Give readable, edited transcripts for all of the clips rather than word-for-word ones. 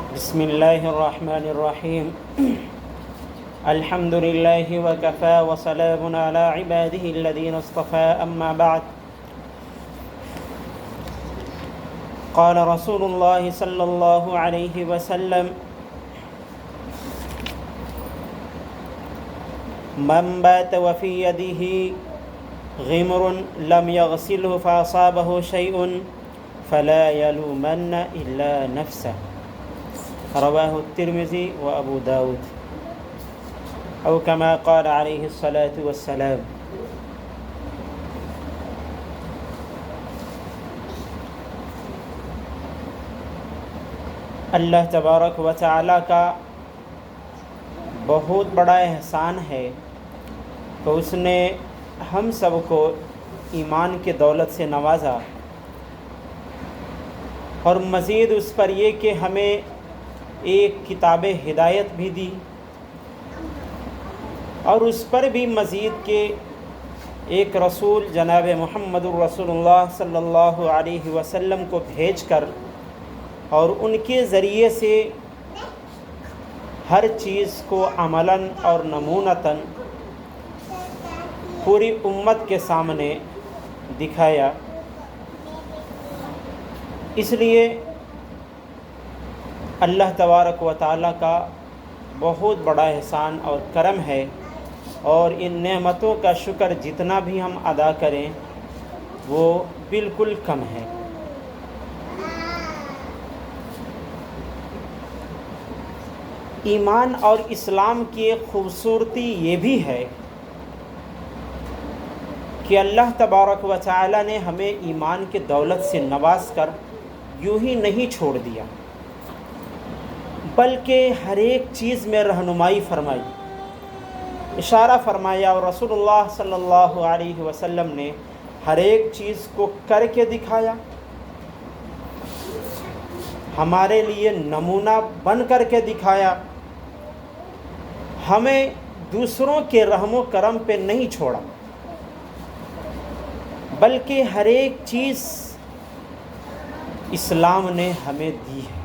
بسم الله الرحمن الرحيم الحمد لله وكفى وسلام على عباده الذين اصطفى أما بعد قال رسول الله صلى الله عليه وسلم من بات وفي يده غمر لم يغسله فأصابه شيء فلا يلومن إلا نفسه رواه الترمذي وأبو داود أو كما قال عليه الصلاة والسلام۔ اللہ تبارک و تعالیٰ کا بہت بڑا احسان ہے کہ اس نے ہم سب کو ایمان کی دولت سے نوازا، اور مزید اس پر یہ کہ ہمیں ایک کتاب ہدایت بھی دی، اور اس پر بھی مزید کہ ایک رسول جناب محمد الرسول اللہ صلی اللہ علیہ وسلم کو بھیج کر اور ان کے ذریعے سے ہر چیز کو عملاً اور نمونتاً پوری امت کے سامنے دکھایا۔ اس لیے اللہ تبارک و تعالیٰ کا بہت بڑا احسان اور کرم ہے، اور ان نعمتوں کا شکر جتنا بھی ہم ادا کریں وہ بالکل کم ہے۔ ایمان اور اسلام کی ایک خوبصورتی یہ بھی ہے کہ اللہ تبارک و تعالیٰ نے ہمیں ایمان کی دولت سے نواز کر یوں ہی نہیں چھوڑ دیا، بلکہ ہر ایک چیز میں رہنمائی فرمائی، اشارہ فرمایا، اور رسول اللہ صلی اللہ علیہ وسلم نے ہر ایک چیز کو کر کے دکھایا، ہمارے لیے نمونہ بن کر کے دکھایا، ہمیں دوسروں کے رحم و کرم پہ نہیں چھوڑا، بلکہ ہر ایک چیز اسلام نے ہمیں دی ہے۔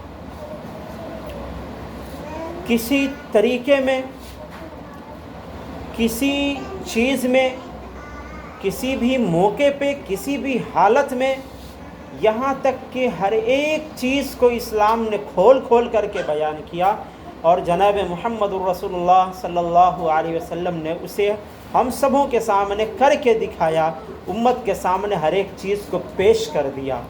کسی طریقے میں، کسی چیز میں، کسی بھی موقع پہ، کسی بھی حالت میں، یہاں تک کہ ہر ایک چیز کو اسلام نے کھول کھول کر کے بیان کیا، اور جناب محمد الرسول اللہ صلی اللہ علیہ وسلم نے اسے ہم سبوں کے سامنے کر کے دکھایا، امت کے سامنے ہر ایک چیز کو پیش کر دیا،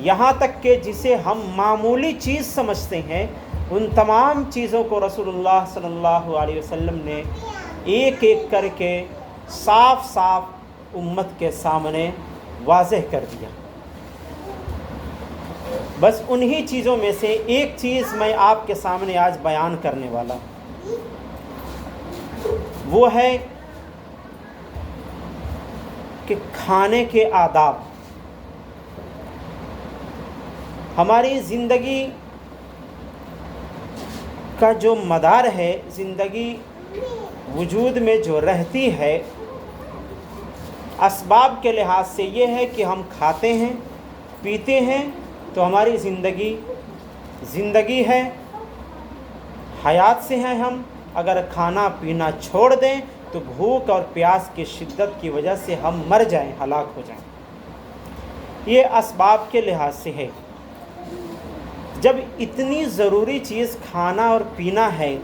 یہاں تک کہ جسے ہم معمولی چیز سمجھتے ہیں ان تمام چیزوں کو رسول اللہ صلی اللہ علیہ وسلم نے ایک ایک کر کے صاف صاف امت کے سامنے واضح کر دیا۔ بس انہی چیزوں میں سے ایک چیز میں آپ کے سامنے آج بیان کرنے والا ہوں، وہ ہے کہ کھانے کے آداب۔ ہماری زندگی کا جو مدار ہے، زندگی وجود میں جو رہتی ہے، اسباب کے لحاظ سے یہ ہے کہ ہم کھاتے ہیں، پیتے ہیں، تو ہماری زندگی ہے، حیات سے ہیں ہم۔ اگر کھانا پینا چھوڑ دیں تو بھوک اور پیاس کی شدت کی وجہ سے ہم مر جائیں، ہلاک ہو جائیں۔ یہ اسباب کے لحاظ سے ہے۔ جب اتنی ضروری چیز کھانا اور پینا ہے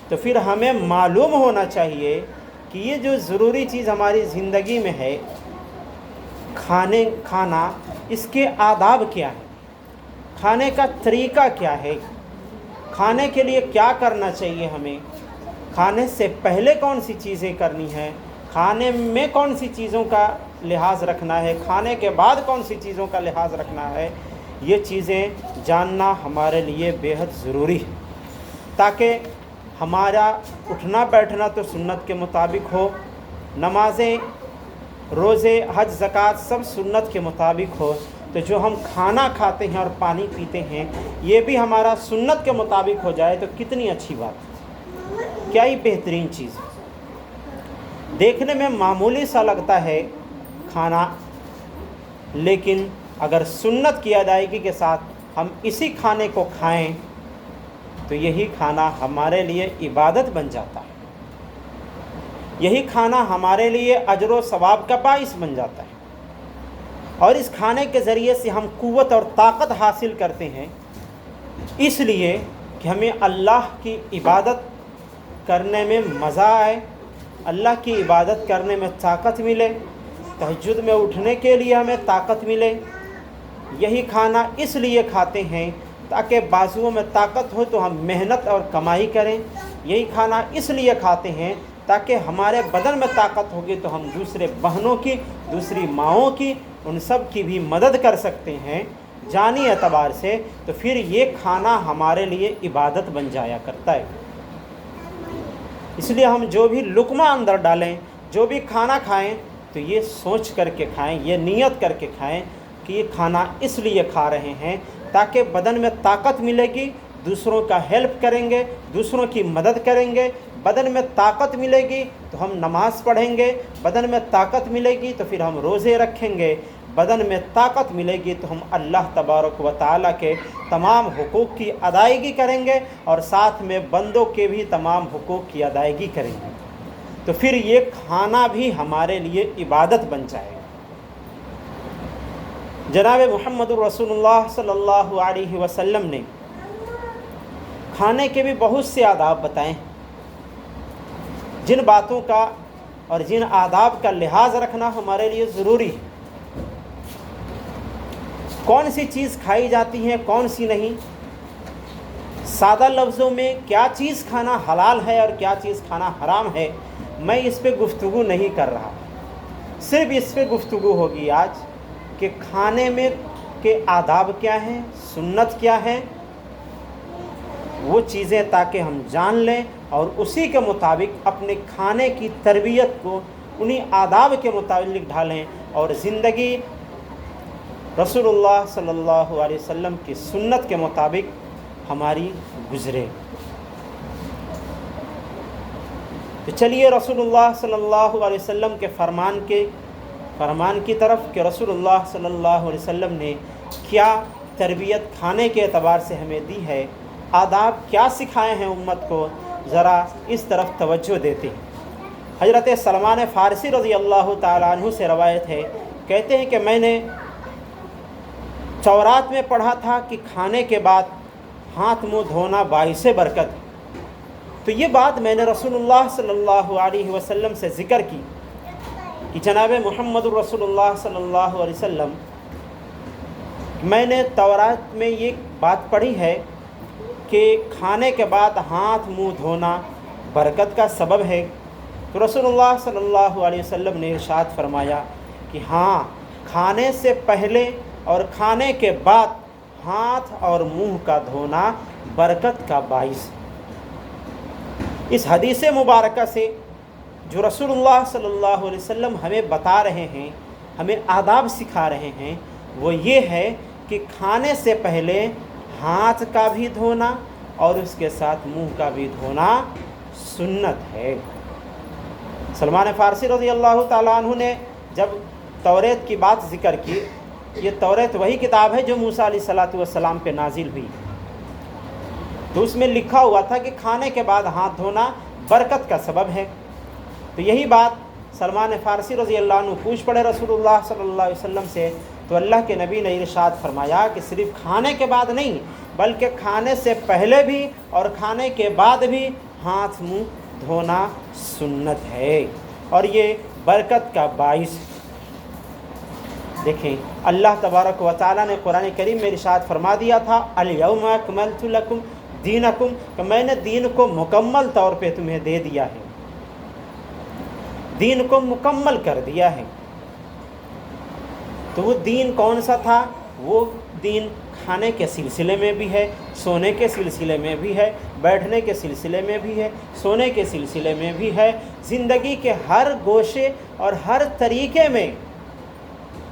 تو پھر ہمیں معلوم ہونا چاہیے کہ یہ جو ضروری چیز ہماری زندگی میں ہے، کھانا، اس کے آداب کیا ہے، کھانے کا طریقہ کیا ہے، کھانے کے لیے کیا کرنا چاہیے ہمیں، کھانے سے پہلے کون سی چیزیں کرنی ہیں، کھانے میں کون سی چیزوں کا لحاظ رکھنا ہے، کھانے کے بعد کون سی چیزوں کا لحاظ رکھنا ہے، یہ چیزیں جاننا ہمارے لیے بے حد ضروری ہے، تاکہ ہمارا اٹھنا بیٹھنا تو سنت کے مطابق ہو، نمازیں، روزے، حج، زکوٰۃ سب سنت کے مطابق ہو، تو جو ہم کھانا کھاتے ہیں اور پانی پیتے ہیں یہ بھی ہمارا سنت کے مطابق ہو جائے تو کتنی اچھی بات ہے، کیا ہی بہترین چیز ہے۔ دیکھنے میں معمولی سا لگتا ہے کھانا، لیکن اگر سنت کی ادائیگی کے ساتھ ہم اسی کھانے کو کھائیں تو یہی کھانا ہمارے لیے عبادت بن جاتا ہے، یہی کھانا ہمارے لیے اجر و ثواب کا باعث بن جاتا ہے، اور اس کھانے کے ذریعے سے ہم قوت اور طاقت حاصل کرتے ہیں، اس لیے کہ ہمیں اللہ کی عبادت کرنے میں مزہ آئے، اللہ کی عبادت کرنے میں طاقت ملے، تہجد میں اٹھنے کے لیے ہمیں طاقت ملے۔ یہی کھانا اس لیے کھاتے ہیں تاکہ بازوؤں میں طاقت ہو تو ہم محنت اور کمائی کریں، یہی کھانا اس لیے کھاتے ہیں تاکہ ہمارے بدن میں طاقت ہوگی تو ہم دوسرے بہنوں کی، دوسری ماؤں کی، ان سب کی بھی مدد کر سکتے ہیں جانی اعتبار سے، تو پھر یہ کھانا ہمارے لیے عبادت بن جایا کرتا ہے۔ اس لیے ہم جو بھی لقمہ اندر ڈالیں، جو بھی کھانا کھائیں تو یہ سوچ کر کے کھائیں، یہ نیت کر کے کھائیں کہ یہ کھانا اس لیے کھا رہے ہیں تاکہ بدن میں طاقت ملے گی، دوسروں کا ہیلپ کریں گے، دوسروں کی مدد کریں گے، بدن میں طاقت ملے گی تو ہم نماز پڑھیں گے، بدن میں طاقت ملے گی تو پھر ہم روزے رکھیں گے، بدن میں طاقت ملے گی تو ہم اللہ تبارک و تعالیٰ کے تمام حقوق کی ادائیگی کریں گے، اور ساتھ میں بندوں کے بھی تمام حقوق کی ادائیگی کریں گے، تو پھر یہ کھانا بھی ہمارے لیے عبادت بن جائے گا۔ جناب محمد الرسول اللہ صلی اللہ علیہ وسلم نے کھانے کے بھی بہت سے آداب بتائے ہیں، جن باتوں کا اور جن آداب کا لحاظ رکھنا ہمارے لیے ضروری ہے۔ کون سی چیز کھائی جاتی ہے، کون سی نہیں، سادہ لفظوں میں کیا چیز کھانا حلال ہے اور کیا چیز کھانا حرام ہے، میں اس پہ گفتگو نہیں کر رہا، صرف اس پہ گفتگو ہوگی آج کہ کھانے میں کے آداب کیا ہیں، سنت کیا ہے، وہ چیزیں تاکہ ہم جان لیں اور اسی کے مطابق اپنے کھانے کی تربیت کو انہی آداب کے مطابق ڈھالیں، اور زندگی رسول اللہ صلی اللہ علیہ وسلم کی سنت کے مطابق ہماری گزرے۔ تو چلیے رسول اللہ صلی اللہ علیہ وسلم کے فرمان کی طرف کہ رسول اللہ صلی اللہ علیہ وسلم نے کیا تربیت کھانے کے اعتبار سے ہمیں دی ہے، آداب کیا سکھائے ہیں امت کو، ذرا اس طرف توجہ دیتے ہیں۔ حضرت سلمان فارسی رضی اللہ تعالیٰ عنہ سے روایت ہے، کہتے ہیں کہ میں نے تورات میں پڑھا تھا کہ کھانے کے بعد ہاتھ منہ دھونا باعث برکت ہے، تو یہ بات میں نے رسول اللہ صلی اللہ علیہ وسلم سے ذکر کی کہ جناب محمد الرسول اللہ صلی اللہ علیہ وسلم، میں نے تورات میں یہ بات پڑھی ہے کہ کھانے کے بعد ہاتھ منہ دھونا برکت کا سبب ہے، تو رسول اللہ صلی اللہ علیہ وسلم نے ارشاد فرمایا کہ ہاں، کھانے سے پہلے اور کھانے کے بعد ہاتھ اور منہ کا دھونا برکت کا باعث ہے۔ اس حدیث مبارکہ سے جو رسول اللہ صلی اللہ علیہ وسلم ہمیں بتا رہے ہیں، ہمیں آداب سکھا رہے ہیں، وہ یہ ہے کہ کھانے سے پہلے ہاتھ کا بھی دھونا اور اس کے ساتھ منہ کا بھی دھونا سنت ہے۔ سلمان فارسی رضی اللہ تعالیٰ عنہ نے جب توریت کی بات ذکر کی، یہ توریت وہی کتاب ہے جو موسیٰ علیہ السلام پہ نازل ہوئی، تو اس میں لکھا ہوا تھا کہ کھانے کے بعد ہاتھ دھونا برکت کا سبب ہے، تو یہی بات سلمان فارسی رضی اللہ عنہ پوچھ پڑے رسول اللہ صلی اللہ علیہ وسلم سے، تو اللہ کے نبی نے ارشاد فرمایا کہ صرف کھانے کے بعد نہیں بلکہ کھانے سے پہلے بھی اور کھانے کے بعد بھی ہاتھ منہ دھونا سنت ہے، اور یہ برکت کا باعث ہے۔ دیکھیں، اللہ تبارک و تعالیٰ نے قرآن کریم میں ارشاد فرما دیا تھا، الیوم اکملت لکم دینکم، کہ میں نے دین کو مکمل طور پہ تمہیں دے دیا ہے، دین کو مکمل کر دیا ہے۔ تو وہ دین کون سا تھا؟ وہ دین کھانے کے سلسلے میں بھی ہے، سونے کے سلسلے میں بھی ہے، بیٹھنے کے سلسلے میں بھی ہے، سونے کے سلسلے میں بھی ہے، زندگی کے ہر گوشے اور ہر طریقے میں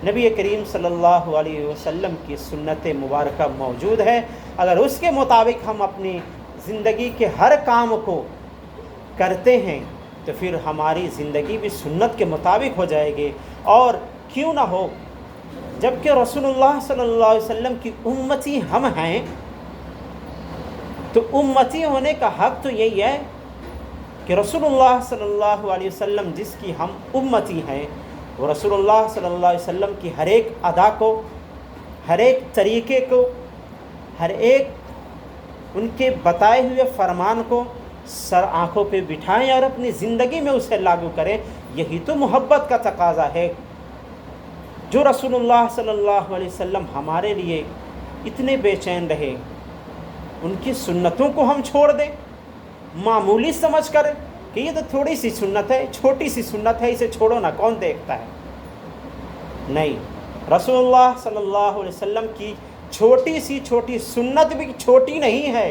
نبی کریم صلی اللہ علیہ وسلم کی سنت مبارکہ موجود ہے۔ اگر اس کے مطابق ہم اپنی زندگی کے ہر کام کو کرتے ہیں تو پھر ہماری زندگی بھی سنت کے مطابق ہو جائے گی، اور کیوں نہ ہو، جبکہ رسول اللہ صلی اللہ علیہ وسلم کی امتی ہم ہیں، تو उम्मती होने का हक तो यही है कि रसूलुल्लाह सल्लल्लाहु अलैहि वसल्लम जिसकी हम उम्मती हैं, वो रसूलुल्लाह सल्लल्लाहु अलैहि वसल्लम की हर एक अदा को, हर एक तरीक़े को, हर एक उनके बताए हुए फरमान को सर आँखों पे बिठाएं और अपनी ज़िंदगी में उसे लागू करें। यही तो मोहब्बत का तकाज़ा है। जो रसूलुल्लाह सल्लल्लाहु अलैहि वसल्लम हमारे लिए इतने बेचैन रहे, उनकी सुन्नतों को हम छोड़ दें मामूली समझ कर कि ये तो थोड़ी सी सुन्नत है, छोटी सी सुन्नत है, इसे छोड़ो ना, कौन देखता है। नहीं, रसूलुल्लाह सल्लल्लाहु अलैहि वसल्लम की छोटी सी छोटी सुन्नत भी छोटी नहीं है,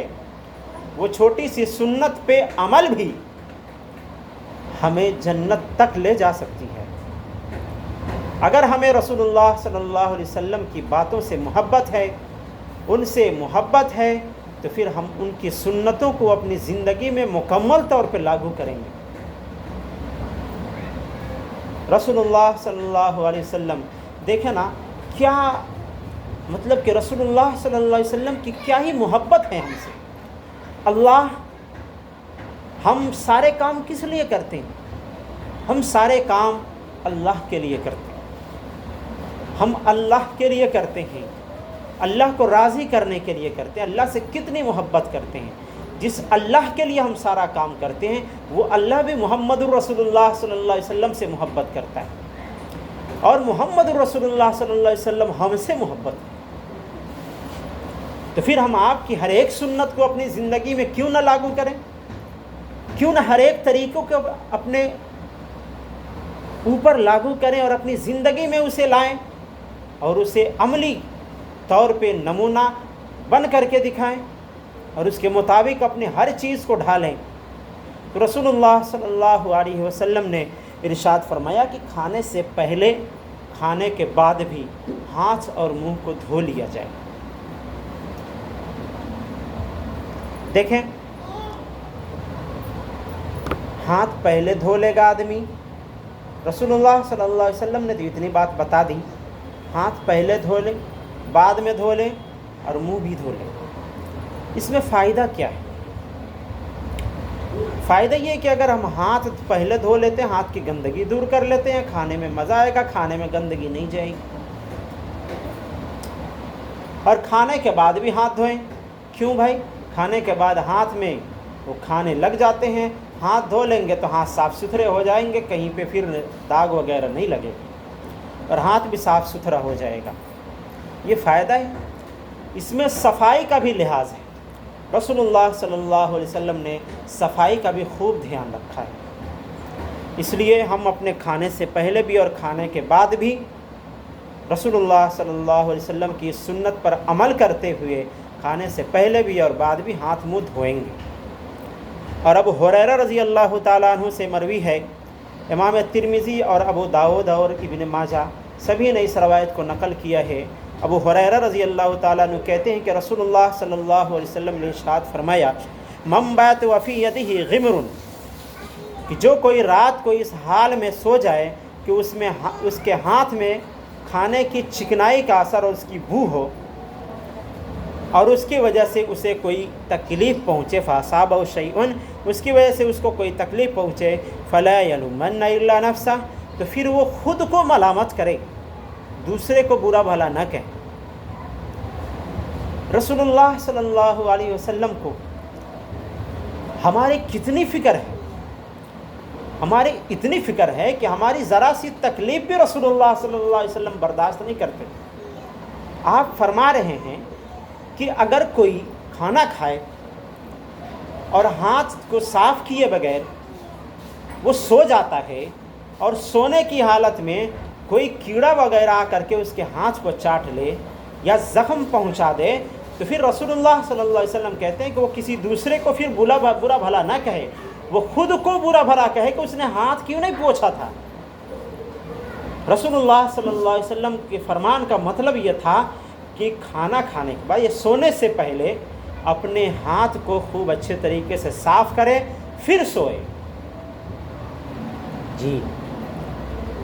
वो छोटी सी सुन्नत पे अमल भी हमें जन्नत तक ले जा सकती है। अगर हमें रसूलुल्लाह सल्लल्लाहु अलैहि वसल्लम की बातों से मोहब्बत है, उनसे मोहब्बत है, तो फिर हम उनकी सुन्नतों को अपनी ज़िंदगी में मुकम्मल तौर पे लागू करेंगे। रसूलुल्लाह सल्लल्लाहु अलैहि वसल्लम देखें ना, क्या मतलब कि रसूलुल्लाह सल्लल्लाहु अलैहि वसल्लम की क्या ही मोहब्बत है हमसे। अल्लाह, हम सारे काम किस लिए करते हैं? हम सारे काम अल्लाह के लिए करते हैं। हम अल्लाह के लिए करते हैं, अल्लाह को राज़ी करने के लिए करते हैं। अल्लाह से कितनी मोहब्बत करते हैं। जिस अल्लाह के लिए हम सारा काम करते हैं, वो अल्लाह भी मुहम्मदुर रसूलुल्लाह सल्लल्लाहु अलैहि वसल्लम से मोहब्बत करता है और मुहम्मदुर रसूलुल्लाह सल्लल्लाहु अलैहि वसल्लम हमसे मोहब्बत है। तो फिर हम आपकी हर एक सुन्नत को अपनी ज़िंदगी में क्यों ना लागू करें? क्यों ना हर एक तरीक़ों को अपने ऊपर लागू करें और अपनी ज़िंदगी में उसे लाएं और उसे अमली तौर पे नमूना बन करके दिखाएं और उसके मुताबिक अपने हर चीज़ को ढालें। तो रसूलुल्लाह सल्लल्लाहु अलैहि वसल्लम ने इरशाद फरमाया कि खाने से पहले, खाने के बाद भी हाथ और मुंह को धो लिया जाए। देखें, हाथ पहले धो लेगा आदमी, रसूलुल्लाह सल्लल्लाहु अलैहि वसल्लम ने तो इतनी बात बता दी, हाथ पहले धो ले, बाद में धो ले और मुंह भी धो ले। इसमें फ़ायदा क्या है? फ़ायदा ये कि अगर हम हाथ पहले धो लेते हैं, हाथ की गंदगी दूर कर लेते हैं, खाने में मज़ा आएगा, खाने में गंदगी नहीं जाएगी। और खाने के बाद भी हाथ धोएं। क्यों भाई? खाने के बाद हाथ में वो खाने लग जाते हैं, हाथ धो लेंगे तो हाथ साफ़ सुथरे हो जाएंगे, कहीं पे फिर दाग वगैरह नहीं लगेगा और हाथ भी साफ़ सुथरा हो जाएगा। ये फ़ायदा है। इसमें सफाई का भी लिहाज है। रसूलुल्लाह सल्लल्लाहु अलैहि वसल्लम ने सफाई का भी खूब ध्यान रखा है। इसलिए हम अपने खाने से पहले भी और खाने के बाद भी रसूलुल्लाह सल्लल्लाहु अलैहि वसल्लम की सुन्नत पर अमल करते हुए खाने से पहले भी और बाद भी हाथ मुँह धोएंगे। और अबू हुरैरा रज़ी अल्लाह ताला अन्हु से मरवी है, इमाम तिरमिज़ी और अबू दाऊद और इब्न माजा सभी ने इस रवायत को नकल किया है। अबू हुरैरा रज़ी अल्लाह ताला अन्हु कहते हैं कि रसूलुल्लाह सल्लल्लाहु अलैहि वसल्लम ने इरशाद फरमाया, मम बात वफ़ी यदिही ग़िमरुन, कि जो कोई रात को इस हाल में सो जाए कि उसके हाथ में खाने की चिकनाई का असर और उसकी बू हो और उसकी वजह से उसे कोई तकलीफ़ पहुँचे, फ़ासाबहु शैउन, उसकी वजह से उसको कोई तकलीफ़ पहुँचे, फ़ला यलुमन्ना इल्ला नफ्सा, तो फिर वो ख़ुद को मलामत करे, दूसरे को बुरा भला न कहे। रसूलुल्लाह सल्लल्लाहु अलैहि वसल्लम को हमारी कितनी फ़िक्र है, हमारी इतनी फ़िक्र है कि हमारी ज़रा सी तकलीफ़ भी रसूलुल्लाह सल्लल्लाहु अलैहि वसल्लम बर्दाश्त नहीं करते। आप फरमा रहे हैं कि अगर कोई खाना खाए और हाथ को साफ़ किए बगैर वो सो जाता है और सोने की हालत में कोई कीड़ा वगैरह आकर के उसके हाथ को चाट ले या ज़ख़म पहुंचा दे, तो फिर रसूलुल्लाह सल्लल्लाहु अलैहि वसल्लम कहते हैं कि वो किसी दूसरे को फिर बुरा भला ना कहे, वो खुद को बुरा भला कहे कि उसने हाथ क्यों नहीं पोंछा था। रसूलुल्लाह सल्लल्लाहु अलैहि वसल्लम के फरमान का मतलब ये था कि खाना खाने के बाद या सोने से पहले अपने हाथ को खूब अच्छे तरीके से साफ़ करें फिर सोए। जी,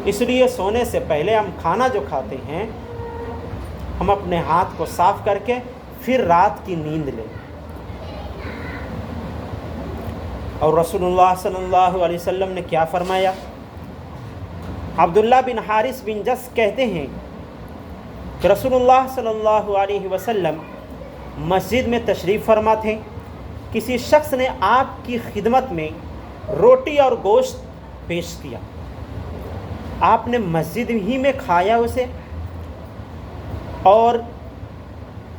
इसलिए सोने से पहले हम खाना जो खाते हैं, हम अपने हाथ को साफ़ करके फिर रात की नींद लें। اور رسولullah صلی اللہ علیہ وسلم نے کیا فرمایا؟ عبداللہ بن حارث بن جس کہتے ہیں کہ رسولullah صلی اللہ علیہ وسلم مسجد میں تشریف فرما تھے، کسی شخص نے آپ کی خدمت میں روٹی اور گوشت پیش کیا، آپ نے مسجد ہی میں کھایا اسے، اور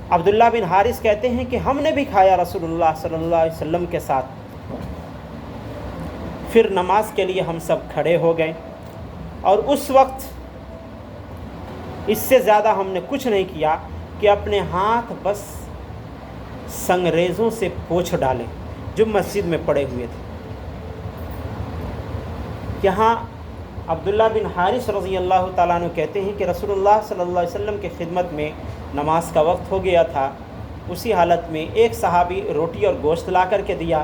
عبداللہ بن حارث کہتے ہیں کہ ہم نے بھی کھایا رسول اللہ صلی اللہ علیہ وسلم کے ساتھ، پھر نماز کے لیے ہم سب کھڑے ہو گئے، اور اس وقت اس سے زیادہ ہم نے کچھ نہیں کیا کہ اپنے ہاتھ بس سنگریزوں سے پوچھ ڈالے جو مسجد میں پڑے ہوئے تھے۔ یہاں عبداللہ بن حارث رضی اللہ تعالیٰ عنہ کہتے ہیں کہ رسول اللہ صلی اللہ علیہ وسلم کی خدمت میں نماز کا وقت ہو گیا تھا، اسی حالت میں ایک صحابی روٹی اور گوشت لا کر کے دیا،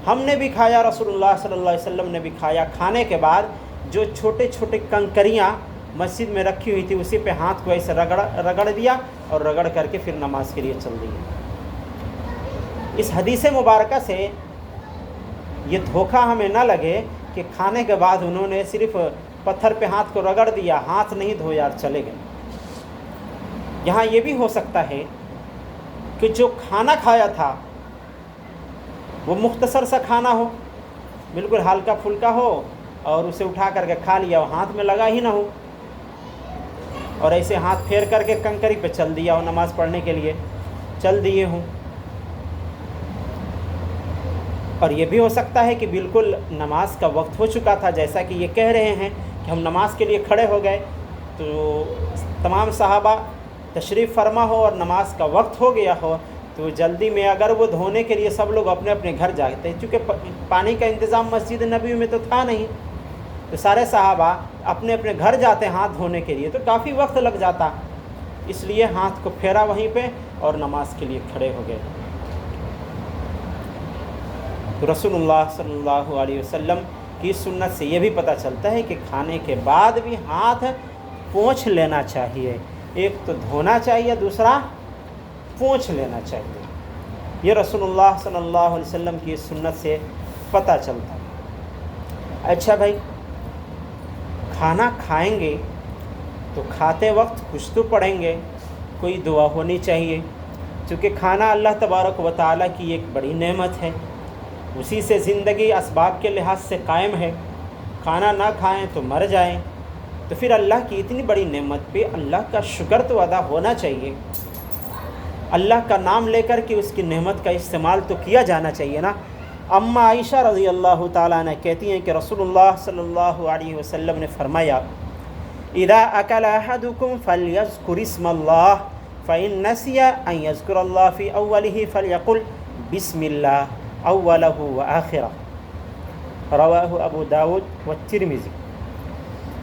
ہم نے بھی کھایا، رسول اللہ صلی اللہ علیہ وسلم نے بھی کھایا۔ کھانے کے بعد جو چھوٹے چھوٹے کنکریاں مسجد میں رکھی ہوئی تھی اسی پہ ہاتھ کو ایسے رگڑ دیا اور رگڑ کر کے پھر نماز کے لیے چل دیا۔ اس حدیث مبارکہ سے یہ دھوکہ ہمیں نہ لگے کہ کھانے کے بعد انہوں نے صرف پتھر پہ ہاتھ کو رگڑ دیا، ہاتھ نہیں دھویا اور چلے گئے۔ یہاں یہ بھی ہو سکتا ہے کہ جو کھانا کھایا تھا وہ مختصر سا کھانا ہو، بالکل ہلکا پھلکا ہو، اور اسے اٹھا کر کے کھا لیا، وہ ہاتھ میں لگا ہی نہ ہو، اور ایسے ہاتھ پھیر کر کے کنکری پہ چل دیا ہو، نماز پڑھنے کے لیے چل دیے ہوں۔ اور یہ بھی ہو سکتا ہے کہ بالکل نماز کا وقت ہو چکا تھا، جیسا کہ یہ کہہ رہے ہیں کہ ہم نماز کے لیے کھڑے ہو گئے تو تمام صحابہ تشریف فرما ہو اور نماز کا وقت ہو گیا ہو، تو جلدی میں اگر وہ دھونے کے لیے سب لوگ اپنے اپنے گھر جاتے ہیں، چونکہ پانی کا انتظام مسجد نبوی میں تو تھا نہیں، تو سارے صحابہ اپنے اپنے گھر جاتے ہاتھ دھونے کے لیے، تو کافی وقت لگ جاتا، اس لیے ہاتھ کو پھیرا وہیں پہ اور نماز کے لیے کھڑے ہو گئے۔ تو رسول اللہ صلی اللہ علیہ وسلم کی سنت سے یہ بھی پتہ چلتا ہے کہ کھانے کے بعد بھی ہاتھ پوچھ لینا چاہیے، ایک تو دھونا چاہیے، دوسرا پوچھ لینا چاہیے۔ یہ رسول اللہ صلی اللہ علیہ وسلم کی سنت سے پتہ چلتا ہے۔ اچھا بھائی، کھانا کھائیں گے تو کھاتے وقت کچھ تو پڑھیں گے، کوئی دعا ہونی چاہیے، چونکہ کھانا اللہ تبارک و تعالیٰ کی ایک بڑی نعمت ہے، اسی سے زندگی اسباب کے لحاظ سے قائم ہے، کھانا نہ کھائیں تو مر جائیں، تو پھر اللہ کی اتنی بڑی نعمت پہ اللہ کا شکر تو ادا ہونا چاہیے، اللہ کا نام لے کر کے اس کی نعمت کا استعمال تو کیا جانا چاہیے نا۔ اماں عائشہ رضی اللہ تعالیٰ عنہ کہتی ہیں کہ رسول اللہ صلی اللہ علیہ وسلم نے فرمایا، اذا اکل احدکم فلیذکر اسم اللہ فإن نسی ان یذکر اللہ فی اولہ فلیقل بسم اللہ اولہ وآخرہ، رواہ ابو داود والترمذی۔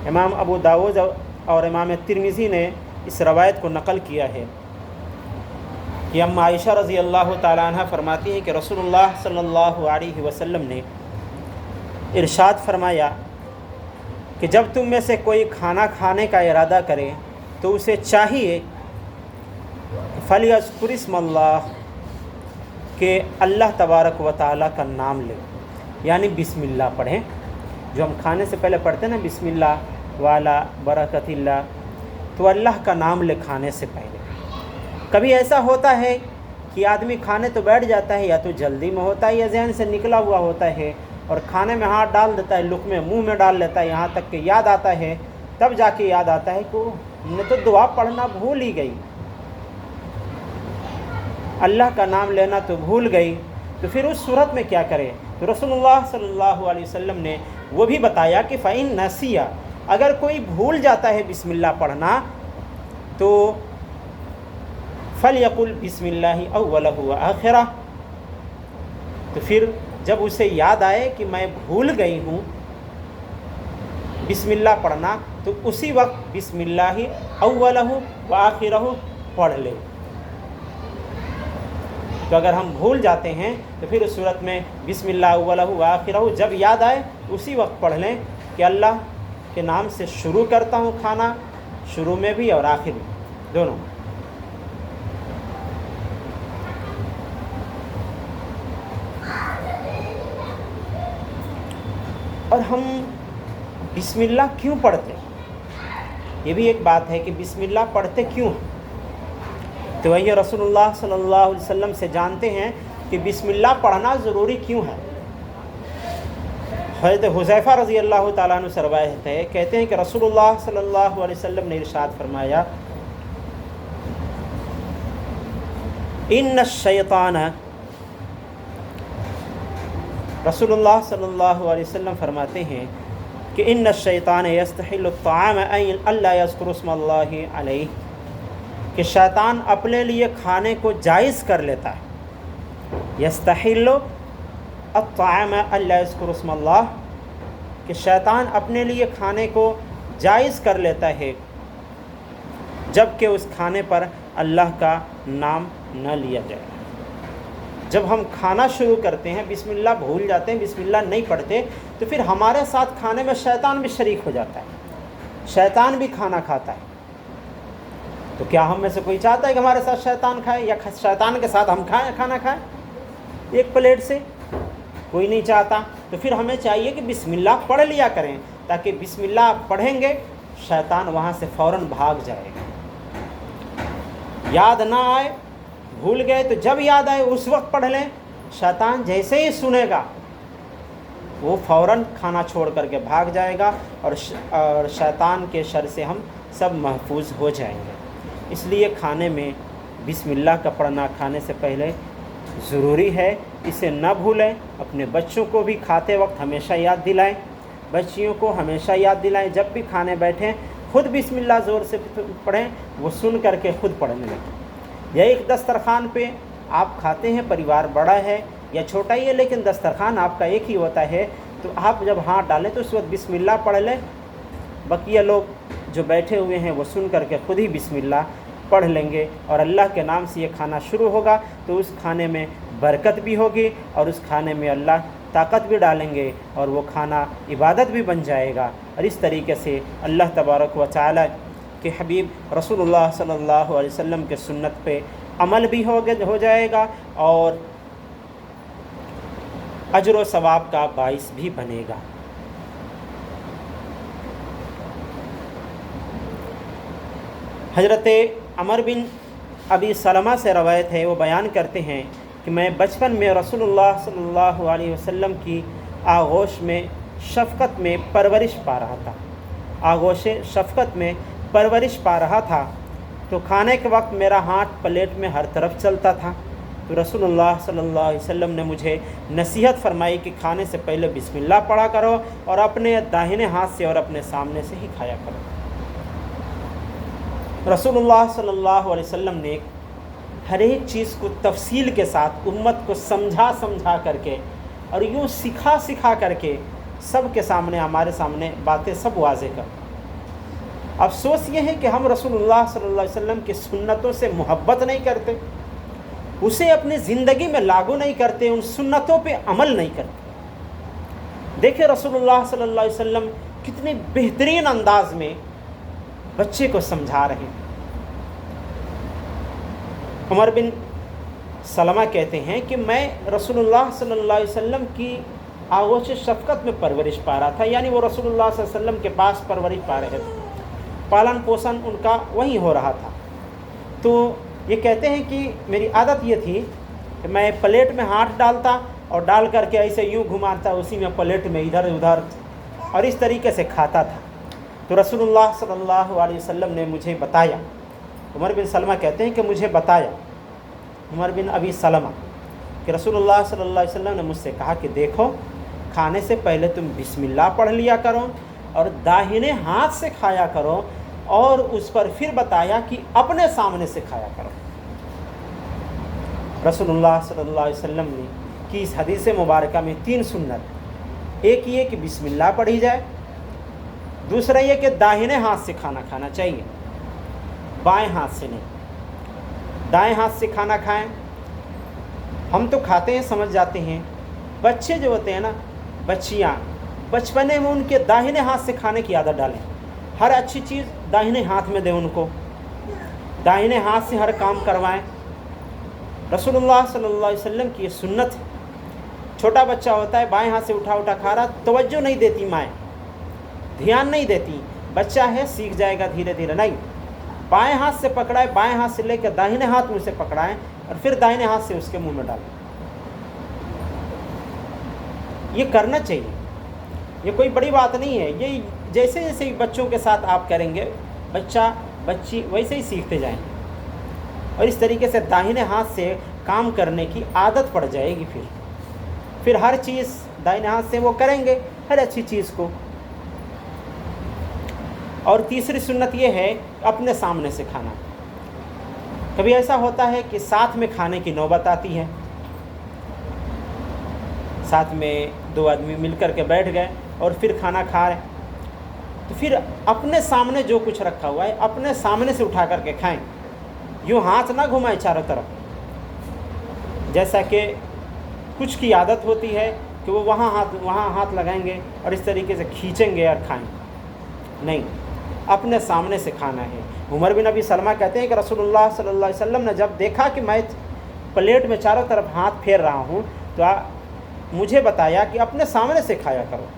امام ابو داود اور امام ترمذی نے اس روایت کو نقل کیا ہے کہ اماں عائشہ رضی اللہ تعالیٰ عنہ فرماتی ہیں کہ رسول اللہ صلی اللہ علیہ وسلم نے ارشاد فرمایا کہ جب تم میں سے کوئی کھانا کھانے کا ارادہ کرے تو اسے چاہیے فلیذکر اسم اللہ، کہ اللہ تبارک و تعالیٰ کا نام لے، یعنی بسم اللہ پڑھیں، جو ہم کھانے سے پہلے پڑھتے ہیں نا بسم اللہ والا برکت اللہ، تو اللہ کا نام لے کھانے سے پہلے۔ کبھی ایسا ہوتا ہے کہ آدمی کھانے تو بیٹھ جاتا ہے، یا تو جلدی میں ہوتا ہے یا ذہن سے نکلا ہوا ہوتا ہے، اور کھانے میں ہاتھ ڈال دیتا ہے، لقمے منہ میں ڈال لیتا ہے، یہاں تک کہ یاد آتا ہے، تب جا کے یاد آتا ہے کہ ہم نے تو دعا پڑھنا بھول ہی گئی، اللہ کا نام لینا تو بھول گئی، تو پھر اس صورت میں کیا کرے؟ تو رسول اللہ صلی اللہ علیہ وسلم نے وہ بھی بتایا کہ فَإِن نَسِيَ، اگر کوئی بھول جاتا ہے بسم اللہ پڑھنا تو فَلْيَقُلْ بِسْمِ اللَّهِ أَوَّلَهُ وَآخِرَهُ، تو پھر جب اسے یاد آئے کہ میں بھول گئی ہوں بسم اللہ پڑھنا، تو اسی وقت بسم اللہ اولہ وآخرہ پڑھ لے۔ تو اگر ہم بھول جاتے ہیں تو پھر اس صورت میں بسم اللہ اولہ وآخرہ جب یاد آئے اسی وقت پڑھ لیں کہ اللہ کے نام سے شروع کرتا ہوں کھانا، شروع میں بھی اور آخر میں دونوں۔ اور ہم بسم اللہ کیوں پڑھتے ہیں؟ یہ بھی ایک بات ہے کہ بسم اللہ پڑھتے کیوں ہیں؟ تو وہی رسول اللہ صلی اللہ علیہ وسلم سے جانتے ہیں کہ بسم اللہ پڑھنا ضروری کیوں ہے۔ حضرت حذیفہ رضی اللہ تعالیٰ عنہ سے روایت ہے، کہتے ہیں کہ رسول اللہ صلی اللہ علیہ وسلم نے ارشاد فرمایا، ان الشیطان، رسول اللہ صلی اللہ علیہ وسلم فرماتے ہیں کہ ان الشیطان یستحل الطعام الا یذکر اسم اللہ علیہ، کہ شیطان اپنے لیے کھانے کو جائز کر لیتا ہے۔ یستحل الطعام الا یذکر اسم اللہ، کہ شیطان اپنے لیے کھانے کو جائز کر لیتا ہے جب کہ اس کھانے پر اللہ کا نام نہ لیا جائے۔ جب ہم کھانا شروع کرتے ہیں بسم اللہ بھول جاتے ہیں، بسم اللہ نہیں پڑھتے، تو پھر ہمارے ساتھ کھانے میں شیطان بھی شریک ہو جاتا ہے، شیطان بھی کھانا کھاتا ہے۔ تو کیا ہم میں سے کوئی چاہتا ہے کہ ہمارے ساتھ شیطان کھائے یا شیطان کے ساتھ ہم کھانا کھائیں ایک پلیٹ سے؟ کوئی نہیں چاہتا۔ تو پھر ہمیں چاہیے کہ بسم اللہ پڑھ لیا کریں، تاکہ بسم اللہ پڑھیں گے شیطان وہاں سے فوراً بھاگ جائے گا۔ یاد نہ آئے، بھول گئے، تو جب یاد آئے اس وقت پڑھ لیں، شیطان جیسے ہی سنے گا وہ فوراً کھانا چھوڑ کر کے بھاگ جائے گا، اور شیطان کے شر سے ہم سب محفوظ ہو جائیں گے۔ اس لیے کھانے میں بسم اللہ کا پڑھنا کھانے سے پہلے ضروری ہے، اسے نہ بھولیں۔ اپنے بچوں کو بھی کھاتے وقت ہمیشہ یاد دلائیں، بچیوں کو ہمیشہ یاد دلائیں، جب بھی کھانے بیٹھیں خود بسم اللہ زور سے پڑھیں، وہ سن کر کے خود پڑھنے لگیں۔ یا ایک دسترخوان پہ آپ کھاتے ہیں، پریوار بڑا ہے یا چھوٹا ہی ہے لیکن دسترخوان آپ کا ایک ہی ہوتا ہے، تو آپ جب ہاتھ ڈالیں تو اس وقت بسم اللہ پڑھ لیں، بقیہ لوگ جو بیٹھے ہوئے ہیں وہ سن کر کے خود ہی بسم اللہ پڑھ لیں گے، اور اللہ کے نام سے یہ کھانا شروع ہوگا تو اس کھانے میں برکت بھی ہوگی، اور اس کھانے میں اللہ طاقت بھی ڈالیں گے، اور وہ کھانا عبادت بھی بن جائے گا۔ اور اس طریقے سے اللہ تبارک و تعالی کے حبیب رسول اللہ صلی اللہ علیہ وسلم کے سنت پہ عمل بھی ہو جائے گا، اور اجر و ثواب کا باعث بھی بنے گا۔ حضرت عمر بن ابی سلمہ سے روایت ہے، وہ بیان کرتے ہیں کہ میں بچپن میں رسول اللہ صلی اللہ علیہ وسلم کی آغوش میں شفقت میں پرورش پا رہا تھا، آغوش شفقت میں پرورش پا رہا تھا، تو کھانے کے وقت میرا ہاتھ پلیٹ میں ہر طرف چلتا تھا، تو رسول اللہ صلی اللہ علیہ وسلم نے مجھے نصیحت فرمائی کہ کھانے سے پہلے بسم اللہ پڑھا کرو، اور اپنے داہنے ہاتھ سے اور اپنے سامنے سے ہی کھایا کرو۔ رسول اللہ صلی اللہ علیہ وسلم نے ہر ایک چیز کو تفصیل کے ساتھ امت کو سمجھا کر کے اور یوں سکھا کر کے سب کے سامنے، ہمارے سامنے باتیں سب واضح کر۔ افسوس یہ ہے کہ ہم رسول اللہ صلی اللہ علیہ وسلم کی سنتوں سے محبت نہیں کرتے، اسے اپنی زندگی میں لاگو نہیں کرتے، ان سنتوں پہ عمل نہیں کرتے۔ دیکھیں رسول اللہ صلی اللہ علیہ وسلم کتنے بہترین انداز میں بچے کو سمجھا رہے ہیں۔ عمر بن سلمہ کہتے ہیں کہ میں رسول اللہ صلی اللہ علیہ وسلم کی آغوش شفقت میں پرورش پا رہا تھا، یعنی وہ رسول اللہ صلی اللہ علیہ وسلم کے پاس پرورش پا رہے تھے، پالن پوشن ان کا وہیں ہو رہا تھا۔ تو یہ کہتے ہیں کہ میری عادت یہ تھی کہ میں پلیٹ میں ہاتھ ڈالتا اور ڈال کر کے ایسے یوں گھماتا، اسی میں پلیٹ میں ادھر ادھر، اور اس طریقے سے کھاتا تھا۔ تو رسول اللہ صلی اللہ علیہ وسلم نے مجھے بتایا، عمر بن سلمہ کہتے ہیں کہ مجھے بتایا عمر بن ابی سلمہ کہ رسول اللہ صلی اللہ علیہ وسلم نے مجھ سے کہا کہ دیکھو، کھانے سے پہلے تم بسم اللہ پڑھ لیا کرو اور داہنے ہاتھ سے کھایا کرو، اور اس پر پھر بتایا کہ اپنے سامنے سے کھایا کرو۔ رسول اللہ صلی اللہ علیہ وسلم نے کی اس حدیث مبارکہ میں 3 سنت، ایک یہ کہ بسم اللہ پڑھی جائے، دوسرا یہ کہ داہنے ہاتھ سے کھانا چاہیے، بائیں ہاتھ سے نہیں، دائیں ہاتھ سے کھانا کھائیں۔ ہم تو کھاتے ہیں سمجھ جاتے ہیں، بچے جو ہوتے ہیں نا، بچیاں، بچپنے میں ان کے داہنے ہاتھ سے کھانے کی عادت ڈالیں، ہر اچھی چیز داہنے ہاتھ میں دیں، ان کو داہنے ہاتھ سے ہر کام کروائیں۔ رسول اللہ صلی اللہ علیہ وسلم کی یہ سنت ہے छोटा बच्चा होता है, बाएं हाथ से उठा उठा खा रहा, तवज्जो नहीं देती माएँ, ध्यान नहीं देती, बच्चा है सीख जाएगा धीरे धीरे। नहीं, बाएं हाथ से पकड़ाए, बाएं हाथ से लेकर दाहिने हाथ मुँह से पकड़ाएं और फिर दाहिने हाथ से उसके मुंह में डालें। ये करना चाहिए, ये कोई बड़ी बात नहीं है। ये जैसे जैसे बच्चों के साथ आप करेंगे, बच्चा बच्ची वैसे ही सीखते जाएंगे और इस तरीके से दाहिने हाथ से काम करने की आदत पड़ जाएगी। फिर हर चीज़ दाहिने हाथ से वो करेंगे, हर अच्छी चीज़ को। और तीसरी सुन्नत ये है अपने सामने से खाना। कभी ऐसा होता है कि साथ में खाने की नौबत आती है, साथ में दो आदमी मिलकर के बैठ गए और फिर खाना खा रहे, तो फिर अपने सामने जो कुछ रखा हुआ है अपने सामने से उठा करके खाएं। यूँ हाथ ना घुमाएं चारों तरफ, जैसा कि कुछ की आदत होती है कि वो वहाँ हाथ लगाएंगे और इस तरीके से खींचेंगे और खाएं। नहीं, अपने सामने से खाना है। उमर बिन अबी सलमा कहते हैं कि रसूलुल्लाह सल्लल्लाहु अलैहि वसल्लम ने जब देखा कि मैं प्लेट में चारों तरफ हाथ फेर रहा हूँ तो मुझे बताया कि अपने सामने से खाया करो।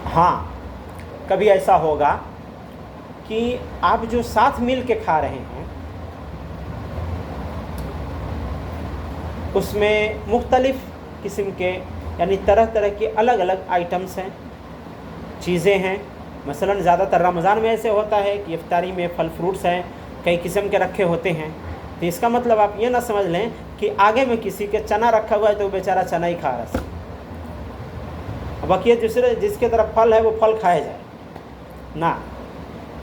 हाँ, कभी ऐसा होगा कि आप जो साथ मिल के खा रहे हैं उसमें मुख्तलिफ़ किस्म के यानी तरह तरह के अलग अलग आइटम्स हैं, चीज़ें हैं। मसलन ज़्यादातर रमज़ान में ऐसे होता है कि इफ्तारी में फल फ्रूट्स हैं, कई किस्म के रखे होते हैं। तो इसका मतलब आप ये ना समझ लें कि आगे में किसी के चना रखा हुआ है तो वो बेचारा चना ही खा रहा है, बाकी दूसरे जिसके तरफ फल है वो फल खाया जाए ना।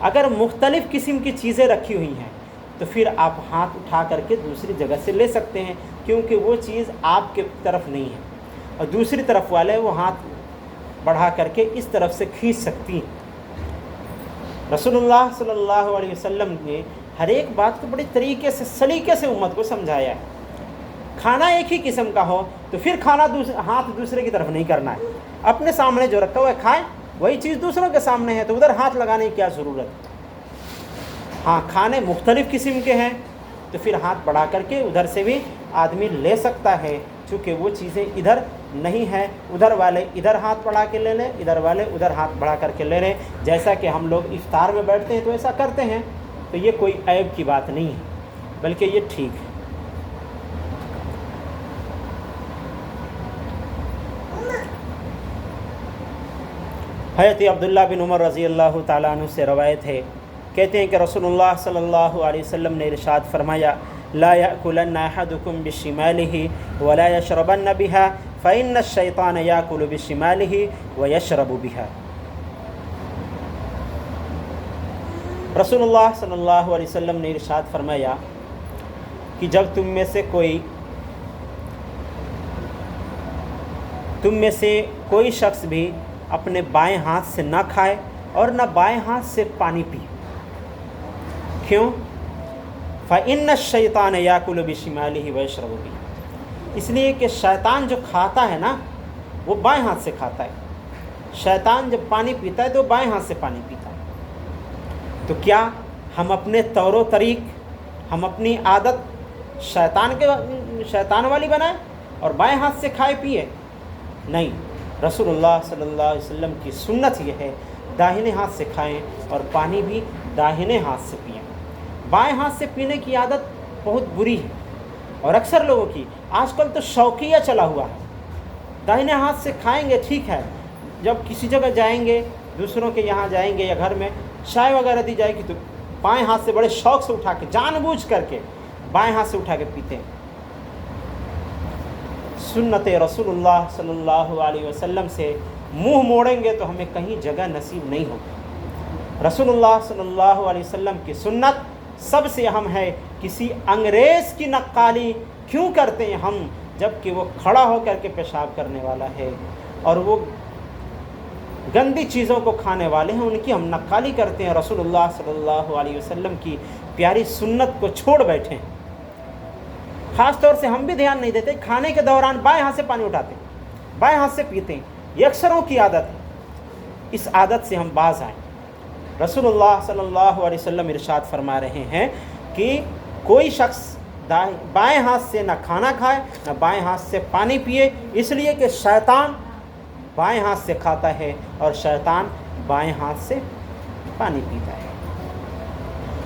अगर मुख्तलिफ़ किस्म की चीज़ें रखी हुई हैं तो फिर आप हाथ उठा करके दूसरी जगह से ले सकते हैं, क्योंकि वो चीज़ आपके तरफ नहीं है और दूसरी तरफ वाले वो हाथ बढ़ा करके इस तरफ से खींच सकती हैं। रसूलुल्लाह सल्लल्लाहु अलैहि वसल्लम ने हर एक बात को बड़ी तरीके से सलीके से उम्मत को समझाया है। खाना एक ही किस्म का हो तो फिर खाना हाथ दूसरे की तरफ नहीं करना है, अपने सामने जो रखा हुआ है खाएं, वही चीज़ दूसरों के सामने है तो उधर हाथ लगाने की क्या ज़रूरत। हाँ, खाने मुख्तलिफ़ किस्म के हैं तो फिर हाथ बढ़ा करके उधर से भी आदमी ले सकता है, चूँकि वो चीज़ें इधर नहीं है, उधर वाले इधर हाथ बढ़ा के ले लें, इधर वाले उधर हाथ बढ़ा करके ले लें। जैसा कि हम लोग इफ्तार में बैठते हैं तो ऐसा करते हैं, तो ये कोई ऐब की बात नहीं है, बल्कि ये ठीक है। हज़रत अब्दुल्लाह बिन उमर रज़ी अल्लाह ताला अन्हु से रवायत है, कहते हैं कि रसूलुल्लाह सल्लल्लाहु अलैहि वसल्लम ने इरशाद फरमाया, ला याकुलन्ना अहदुकुम बिशिमालिही वला यशरबन्न बिहा फ़इन्न अश-शैतान याकुलु बिशिमालिही व यशरबु बिहा। रसूलुल्लाह सल्लल्लाहु अलैहि वसल्लम ने इरशाद फरमाया कि जब तुम में से कोई शख्स भी अपने बाएं हाथ से ना खाए और ना बाएं हाथ से पानी पिए। क्यों? फ़इन्न अश-शैतान याकुलु बिशिमालिही व यशरबु बिहा, इसलिए कि शैतान जो खाता है ना वो बाएं हाथ से खाता है। शैतान जब पानी पीता है तो बाएं हाथ से पानी पीता है। तो क्या हम अपने तौर तरीक़, हम अपनी आदत शैतान वाली बनाएं और बाएं हाथ से खाए पिए? नहीं, रसूलुल्लाह सल्लल्लाहु अलैहि वसल्लम की सुन्नत यह है दाहिने हाथ से खाएं और पानी भी दाहिने हाथ से पिएं। बाएं हाथ से पीने की आदत बहुत बुरी है और अक्सर लोगों की आजकल तो शौकिया चला हुआ है। दाहिने हाथ से खाएंगे ठीक है, जब किसी जगह जाएंगे, दूसरों के यहाँ जाएंगे या घर में चाय वगैरह दी जाएगी तो बाएं हाथ से बड़े शौक़ से उठा के, जानबूझ करके बाएं हाथ से उठा के पीते हैं। सुन्नत रसूलुल्लाह सल्लल्लाहु अलैहि वसल्लम से मुंह मोड़ेंगे तो हमें कहीं जगह नसीब नहीं होगी। रसूलुल्लाह सल्लल्लाहु अलैहि वसल्लम की सुन्नत सबसे अहम है। किसी अंग्रेज़ की नक्काली क्यों करते हैं हम, जबकि वो खड़ा होकर के पेशाब करने वाला है और वो गंदी चीज़ों को खाने वाले हैं, उनकी हम नक्काली करते हैं। रसूलुल्लाह सल्लल्लाहु अलैहि वसल्लम की प्यारी सुन्नत को छोड़ बैठे हैं। ख़ास तौर से हम भी ध्यान नहीं देते, खाने के दौरान बाएं हाथ से पानी उठाते हैं, बाएं हाथ से पीते हैं। ये अक्सरों की आदत है, इस आदत से हम बाज आएँ। रसूलुल्लाह सल्लल्लाहु अलैहि वसल्लम इरशाद फरमा रहे हैं कि कोई शख्स बाएं हाथ से ना खाना खाए, ना बाएं हाथ से पानी पिए, इसलिए कि शैतान बाएं हाथ से खाता है और शैतान बाएं हाथ से पानी पीता है।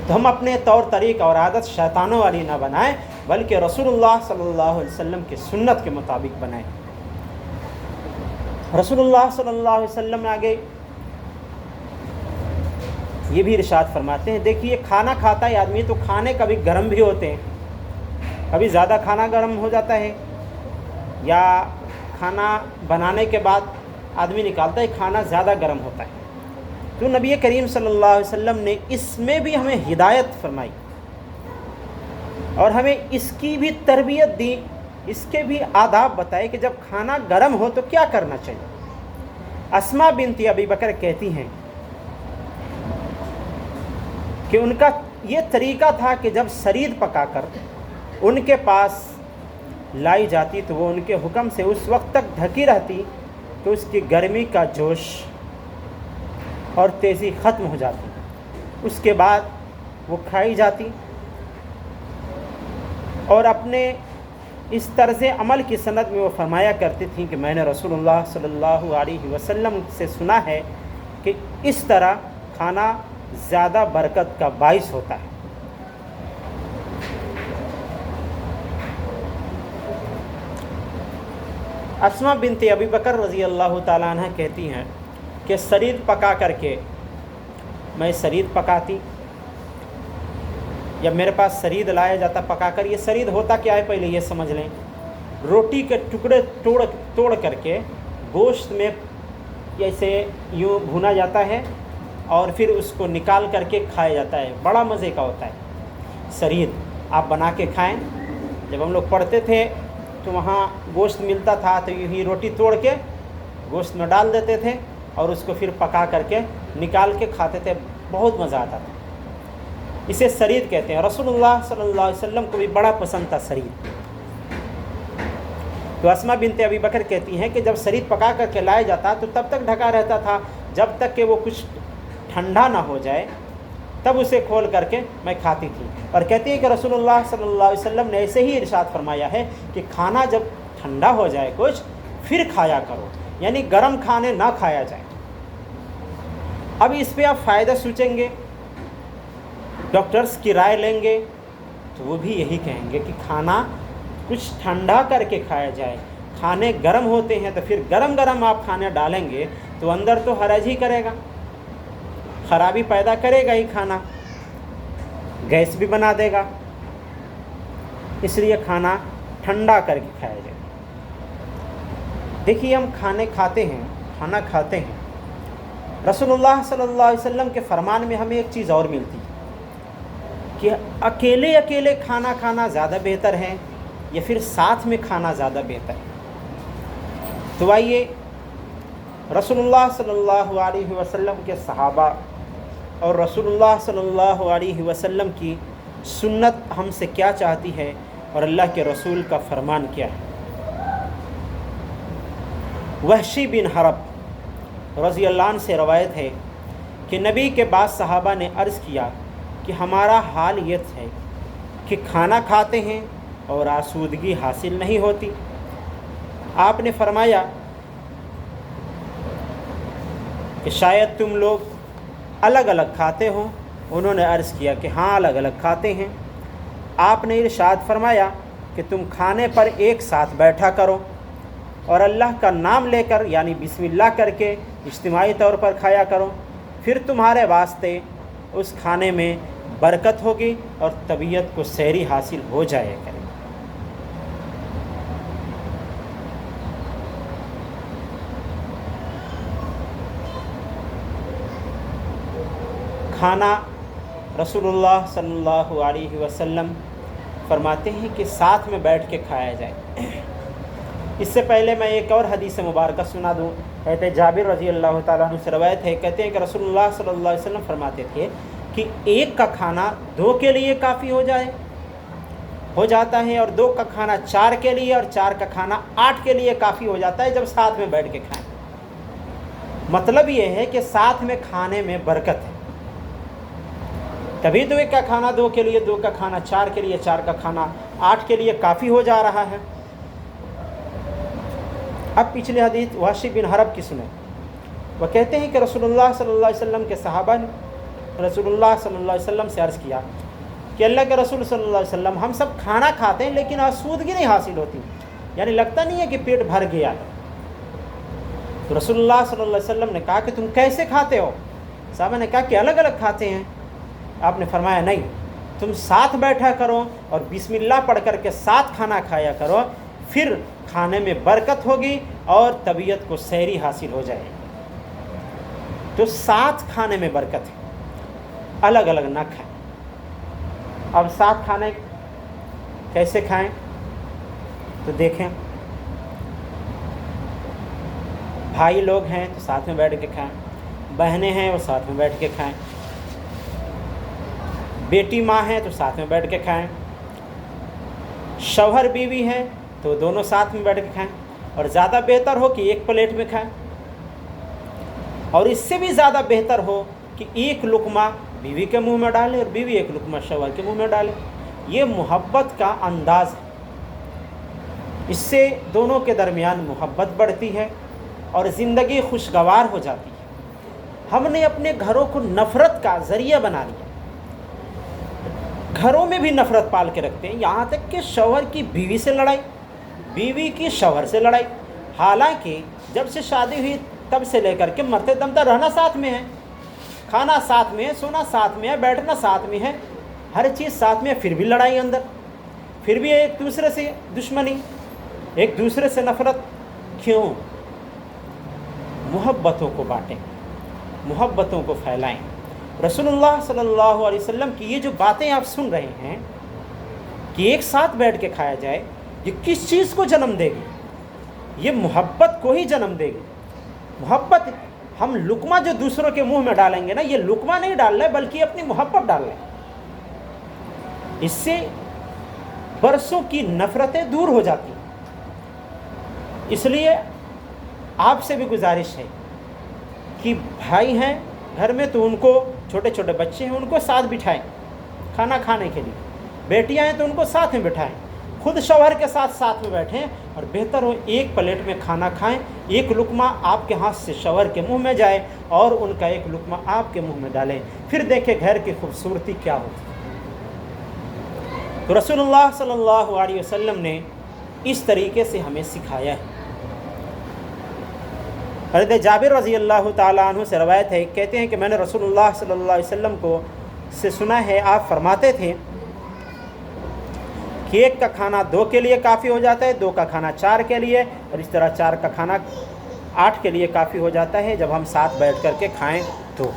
तो हम अपने तौर तरीक़ा और आदत शैतानों वाली ना बनाएं, बल्कि रसूलुल्लाह सल्लल्लाहु अलैहि वसल्लम की सुन्नत के मुताबिक बनाएं। रसूलुल्लाह सल्लल्लाहु अलैहि वसल्लम आगे ये भी इरशाद फरमाते हैं, देखिए खाना खाता है आदमी तो खाने कभी गर्म भी होते हैं, कभी ज़्यादा खाना गर्म हो जाता है, या खाना बनाने के बाद आदमी निकालता है खाना ज़्यादा गर्म होता है। तो नबी करीम सल्लल्लाहु अलैहि वसल्लम ने इसमें भी हमें हिदायत फरमाई और हमें इसकी भी तरबियत दी, इसके भी आदाब बताए कि जब खाना गर्म हो तो क्या करना चाहिए। अस्मा बिनती अबी बकर कहती हैं कि उनका ये तरीक़ा था कि जब सरीद पकाकर उनके पास लाई जाती तो वो उनके हुक्म से उस वक्त तक ढकी रहती तो उसकी गर्मी का जोश और तेज़ी ख़त्म हो जाती, उसके बाद वो खाई जाती। और अपने इस तर्ज़ अमल की सनद में वो फरमाया करती थी कि मैंने रसूलुल्लाह सल्लल्लाहु अलैहि वसल्लम से सुना है कि इस तरह खाना ज़्यादा बरकत का बाइस होता है। अस्मा बिनते अबी बकर रज़ी अल्लाह ताला अन्हा कहती हैं कि सरीद पका करके मैं सरीद पकाती, जब मेरे पास सरीद लाया जाता पकाकर, ये सरीद होता क्या है पहले ये समझ लें। रोटी के टुकड़े तोड़ करके गोश्त में ऐसे यूँ भुना जाता है और फिर उसको निकाल करके खाया जाता है, बड़ा मज़े का होता है। सरीद आप बना के खाएं। जब हम लोग पढ़ते थे तो वहाँ गोश्त मिलता था तो यूँ ही रोटी तोड़ के गोश्त में डाल देते थे और उसको फिर पका करके निकाल के खाते थे, बहुत मज़ा आता था। इसे सरीद कहते हैं। रसूलुल्लाह सल्लल्लाहु अलैहि वसल्लम को भी बड़ा पसंद था सरीद। तो अस्मा बिनते अबी बकर कहती हैं कि जब सरीद पका करके लाया जाता तो तब तक ढका रहता था जब तक कि वो कुछ ठंडा ना हो जाए, तब उसे खोल करके मैं खाती थी। और कहती है कि रसूलुल्लाह सल्लल्लाहु अलैहि वसल्लम ने ऐसे ही इरशाद फरमाया है कि खाना जब ठंडा हो जाए कुछ फिर खाया करो, यानी गर्म खाने ना खाया जाए। अब इस पे आप फ़ायदा सोचेंगे, डॉक्टर्स की राय लेंगे तो वो भी यही कहेंगे कि खाना कुछ ठंडा करके खाया जाए। खाने गर्म होते हैं तो फिर गरम गरम आप खाने डालेंगे तो अंदर तो हरज ही करेगा, ख़राबी पैदा करेगा ही, खाना गैस भी बना देगा। इसलिए खाना ठंडा करके खाया जाए। देखिए हम खाना खाते हैं, रसूलुल्लाह सल्लल्लाहु अलैहि वसल्लम के फरमान में हमें एक चीज़ और मिलती है कि अकेले अकेले खाना खाना ज़्यादा बेहतर है या फिर साथ में खाना ज़्यादा बेहतर है। तो आइए रसूलुल्लाह सल्लल्लाहु अलैहि वसल्लम के सहाबा और रसूलुल्लाह सल्लल्लाहु अलैहि वसल्लम की सुन्नत हमसे क्या चाहती है और अल्लाह के रसूल का फरमान क्या है। वहशी बिन हरब रज़ी अल्लाह अन्हु से रवायत है कि नबी के बाद सहाबा ने अर्ज़ किया कि हमारा हाल ये है कि खाना खाते हैं और आसूदगी हासिल नहीं होती। आपने फरमाया कि शायद तुम लोग अलग अलग खाते हो। उन्होंने अर्ज़ किया कि हाँ अलग अलग खाते हैं। आपने इरशाद फरमाया कि तुम खाने पर एक साथ बैठा करो और अल्लाह का नाम लेकर यानी बिस्मिल्लाह करके इज्तिमाई तौर पर खाया करो, फिर तुम्हारे वास्ते उस खाने में बरकत होगी और तबीयत को सहरी हासिल हो जाए करेगी। खाना रसूलुल्लाह सल्लल्लाहु अलैहि वसल्लम फरमाते हैं कि साथ में बैठ के खाया जाए। इससे पहले मैं एक और हदीस मुबारक सुना दूँ। कहते जाबिर रज़ी अल्लाह ताला अन्हु से रवायत है, कहते हैं कि रसूलुल्लाह सल्लल्लाहु अलैहि वसल्लम फरमाते थे कि एक का खाना दो के लिए काफ़ी हो जाता है और दो का खाना चार के लिए और चार का खाना 8 के लिए काफ़ी हो जाता है जब साथ में बैठ के खाएं। मतलब ये है कि साथ में खाने में बरकत है। तभी तो एक का खाना दो के लिए, दो का खाना चार के लिए, चार का खाना 8 के लिए काफ़ी हो जा रहा है। अब पिछले हदीस वाशी बिन हरब की सुने। वह कहते हैं कि रसूलुल्लाह सल्लल्लाहु अलैहि वसल्लम के सहाबा ने रसूलुल्लाह सल्लल्लाहु अलैहि वसल्लम से अर्ज़ किया कि अल्लाह के रसूल सल्लल्लाहु अलैहि वसल्लम, हम सब खाना खाते हैं लेकिन आसूदगी नहीं हासिल होती, यानी लगता नहीं है कि पेट भर गया है। तो रसूलुल्लाह सल्लल्लाहु अलैहि वसल्लम ने कहा कि तुम कैसे खाते हो? साहबा ने कहा कि अलग अलग खाते हैं। आपने फरमाया नहीं, तुम साथ बैठा करो और बिस्मिल्लाह पढ़ कर के साथ खाना खाया करो, फिर खाने में बरकत होगी और तबीयत को सहरी हासिल हो जाएगी। तो साथ खाने में बरकत है, अलग अलग ना खाएं। अब साथ खाने कैसे खाएं तो देखें, भाई लोग हैं तो साथ में बैठ के खाएं, बहनें हैं वो साथ में बैठ के खाएं, बेटी माँ है तो साथ में बैठ के खाएं, शौहर बीवी हैं तो दोनों साथ में बैठ के खाएं, और ज़्यादा बेहतर हो कि एक प्लेट में खाएं, और इससे भी ज़्यादा बेहतर हो कि एक लुकमा बीवी के मुंह में डाले और बीवी एक लुकमा शौहर के मुंह में डाले। ये मोहब्बत का अंदाज़ है, इससे दोनों के दरमियान मोहब्बत बढ़ती है और ज़िंदगी खुशगवार हो जाती है। हमने अपने घरों को नफ़रत का ज़रिया बना लिया, घरों में भी नफ़रत पाल के रखते हैं, यहाँ तक कि शौहर की बीवी से लड़ाई, बीवी की शौहर से लड़ाई। हालांकि जब से शादी हुई तब से लेकर के मरते दम तक रहना साथ में है, खाना साथ में है, सोना साथ में है, बैठना साथ में है, हर चीज़ साथ में है, फिर भी लड़ाई अंदर, फिर भी एक दूसरे से दुश्मनी, एक दूसरे से नफ़रत। क्यों? मोहब्बतों को बांटें, मोहब्बतों को फैलाएं। रसूलुल्लाह सल्लल्लाहु अलैहि वसल्लम की ये जो बातें आप सुन रहे हैं कि एक साथ बैठ के खाया जाए, ये किस चीज़ को जन्म देगी? ये मोहब्बत को ही जन्म देगी। मोहब्बत, हम लुकमा जो दूसरों के मुंह में डालेंगे ना, ये लुकमा नहीं डाल रहे बल्कि अपनी मोहब्बत डाल रहे हैं। इससे बरसों की नफ़रतें दूर हो जाती हैं। इसलिए आपसे भी गुजारिश है कि भाई हैं घर में तो उनको, छोटे छोटे बच्चे हैं उनको साथ बिठाएं खाना खाने के लिए, बेटियां हैं तो उनको साथ में बिठाएं, खुद शौहर के साथ साथ में बैठें, और बेहतर हो एक प्लेट में खाना खाएं, एक लुकमा आपके हाथ से शौहर के मुंह में जाए और उनका एक लुकमा आपके मुंह में डालें, फिर देखें घर की खूबसूरती क्या होती। तो रसूलुल्लाह सल्लल्लाहु अलैहि वसल्लम ने इस तरीके से हमें सिखाया है। हज़रत जाबिर रज़ी अल्लाह ताला अन्हु से रवायत है, कहते हैं कि मैंने रसूलुल्लाह सल्लल्लाहु अलैहि वसल्लम को से सुना है, आप फरमाते थे कि एक का खाना 2 के लिए काफ़ी हो जाता है, 2 का खाना 4 के लिए, और इस तरह 4 का खाना 8 के लिए काफ़ी हो जाता है जब हम साथ बैठ कर के खाएं तो।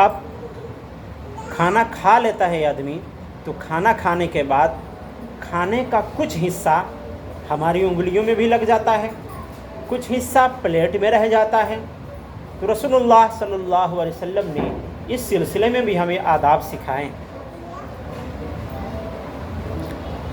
अब खाना खा लेता है आदमी, तो खाना खाने के बाद खाने का कुछ हिस्सा हमारी उंगलियों में भी लग जाता है, कुछ हिस्सा प्लेट में रह जाता है। तो रसूलुल्लाह सल्लल्लाहु अलैहि वसल्लम ने इस सिलसिले में भी हमें आदाब सिखाए।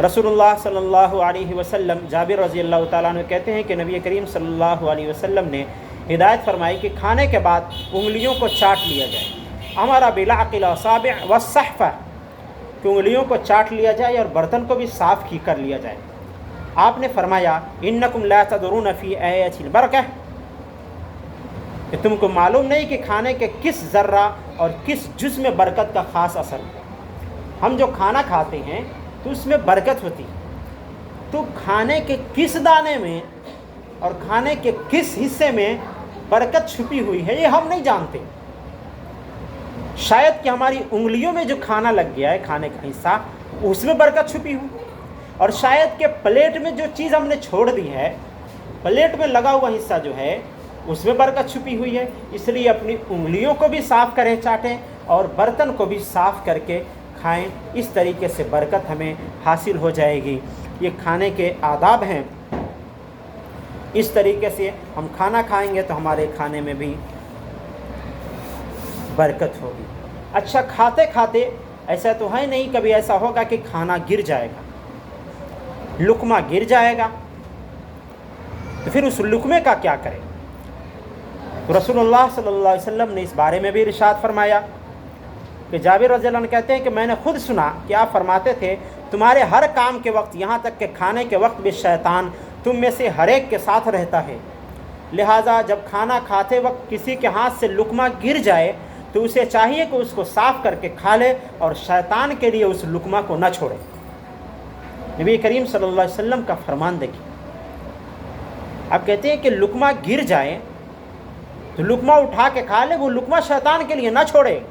रसूलुल्लाह सल्लल्लाहु अलैहि वसल्लम, जाबिर रज़ी अल्लाह ताला अन्हु कहते हैं कि नबी करीम सल्लल्लाहु अलैहि वसल्लम ने हिदायत फरमाई कि खाने के बाद उंगलियों को चाट लिया जाए। हमारा बिलाक़िल असाबिअ वस्सहफ़ा, कि उंगलियों को चाट लिया जाए और बर्तन को भी साफ़ की कर लिया जाए। आपने फरमाया इन्नकुम ला तदरून फ़ी अयतिल बरकह, कि तुमको मालूम नहीं कि खाने के किस ज़र्रा और किस जुज़ में बरकत का ख़ास असर है। हम जो खाना खाते हैं तो उसमें बरकत होती है, तो खाने के किस दाने में और खाने के किस हिस्से में बरकत छुपी हुई है ये हम नहीं जानते। शायद कि हमारी उंगलियों में जो खाना लग गया है, खाने का हिस्सा, उसमें बरकत छुपी हो, और शायद कि प्लेट में जो चीज़ हमने छोड़ दी है, प्लेट में लगा हुआ हिस्सा जो है उसमें बरकत छुपी हुई है। इसलिए अपनी उंगलियों को भी साफ़ करें, चाटें, और बर्तन को भी साफ़ करके खाएं। इस तरीके से बरकत हमें हासिल हो जाएगी। ये खाने के आदाब हैं। इस तरीके से हम खाना खाएंगे तो हमारे खाने में भी बरकत होगी। अच्छा, खाते खाते ऐसा तो है नहीं कभी ऐसा होगा कि खाना गिर जाएगा, लुकमा गिर जाएगा, तो फिर उस लुकमे का क्या करें? تو रसूलुल्लाह सल्लल्लाहु अलैहि वसल्लम ने इस बारे में भी इरशाद फरमाया कि जाबिर रज़ी अल्लाह अन्हु कहते हैं कि मैंने खुद सुना कि आप फरमाते थे तुम्हारे हर काम के वक्त यहाँ तक कि खाने के वक्त भी शैतान तुम में से हर एक के साथ रहता है, लिहाजा जब खाना खाते वक्त किसी के हाथ से लुकमा गिर जाए तो उसे चाहिए कि उसको साफ़ करके खा ले और शैतान के लिए उस लुकमा को न छोड़े। नबी करीम सल्लल्लाहु अलैहि वसल्लम का फरमान देखिए, आप कहते हैं कि लुकमा गिर जाए तो लुकमा उठा के खा ले, वो लुकमा शैतान के लिए ना छोड़े।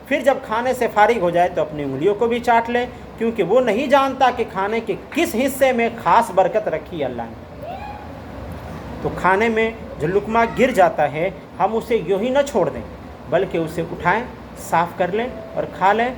फिर जब खाने से फारिग हो जाए तो अपनी उंगलियों को भी चाट ले, क्योंकि वो नहीं जानता कि खाने के किस हिस्से में ख़ास बरकत रखी है अल्लाह ने। तो खाने में जो लुकमा गिर जाता है हम उसे यूँ ही न छोड़ दें, बल्कि उसे उठाएं, साफ़ कर लें और खा लें।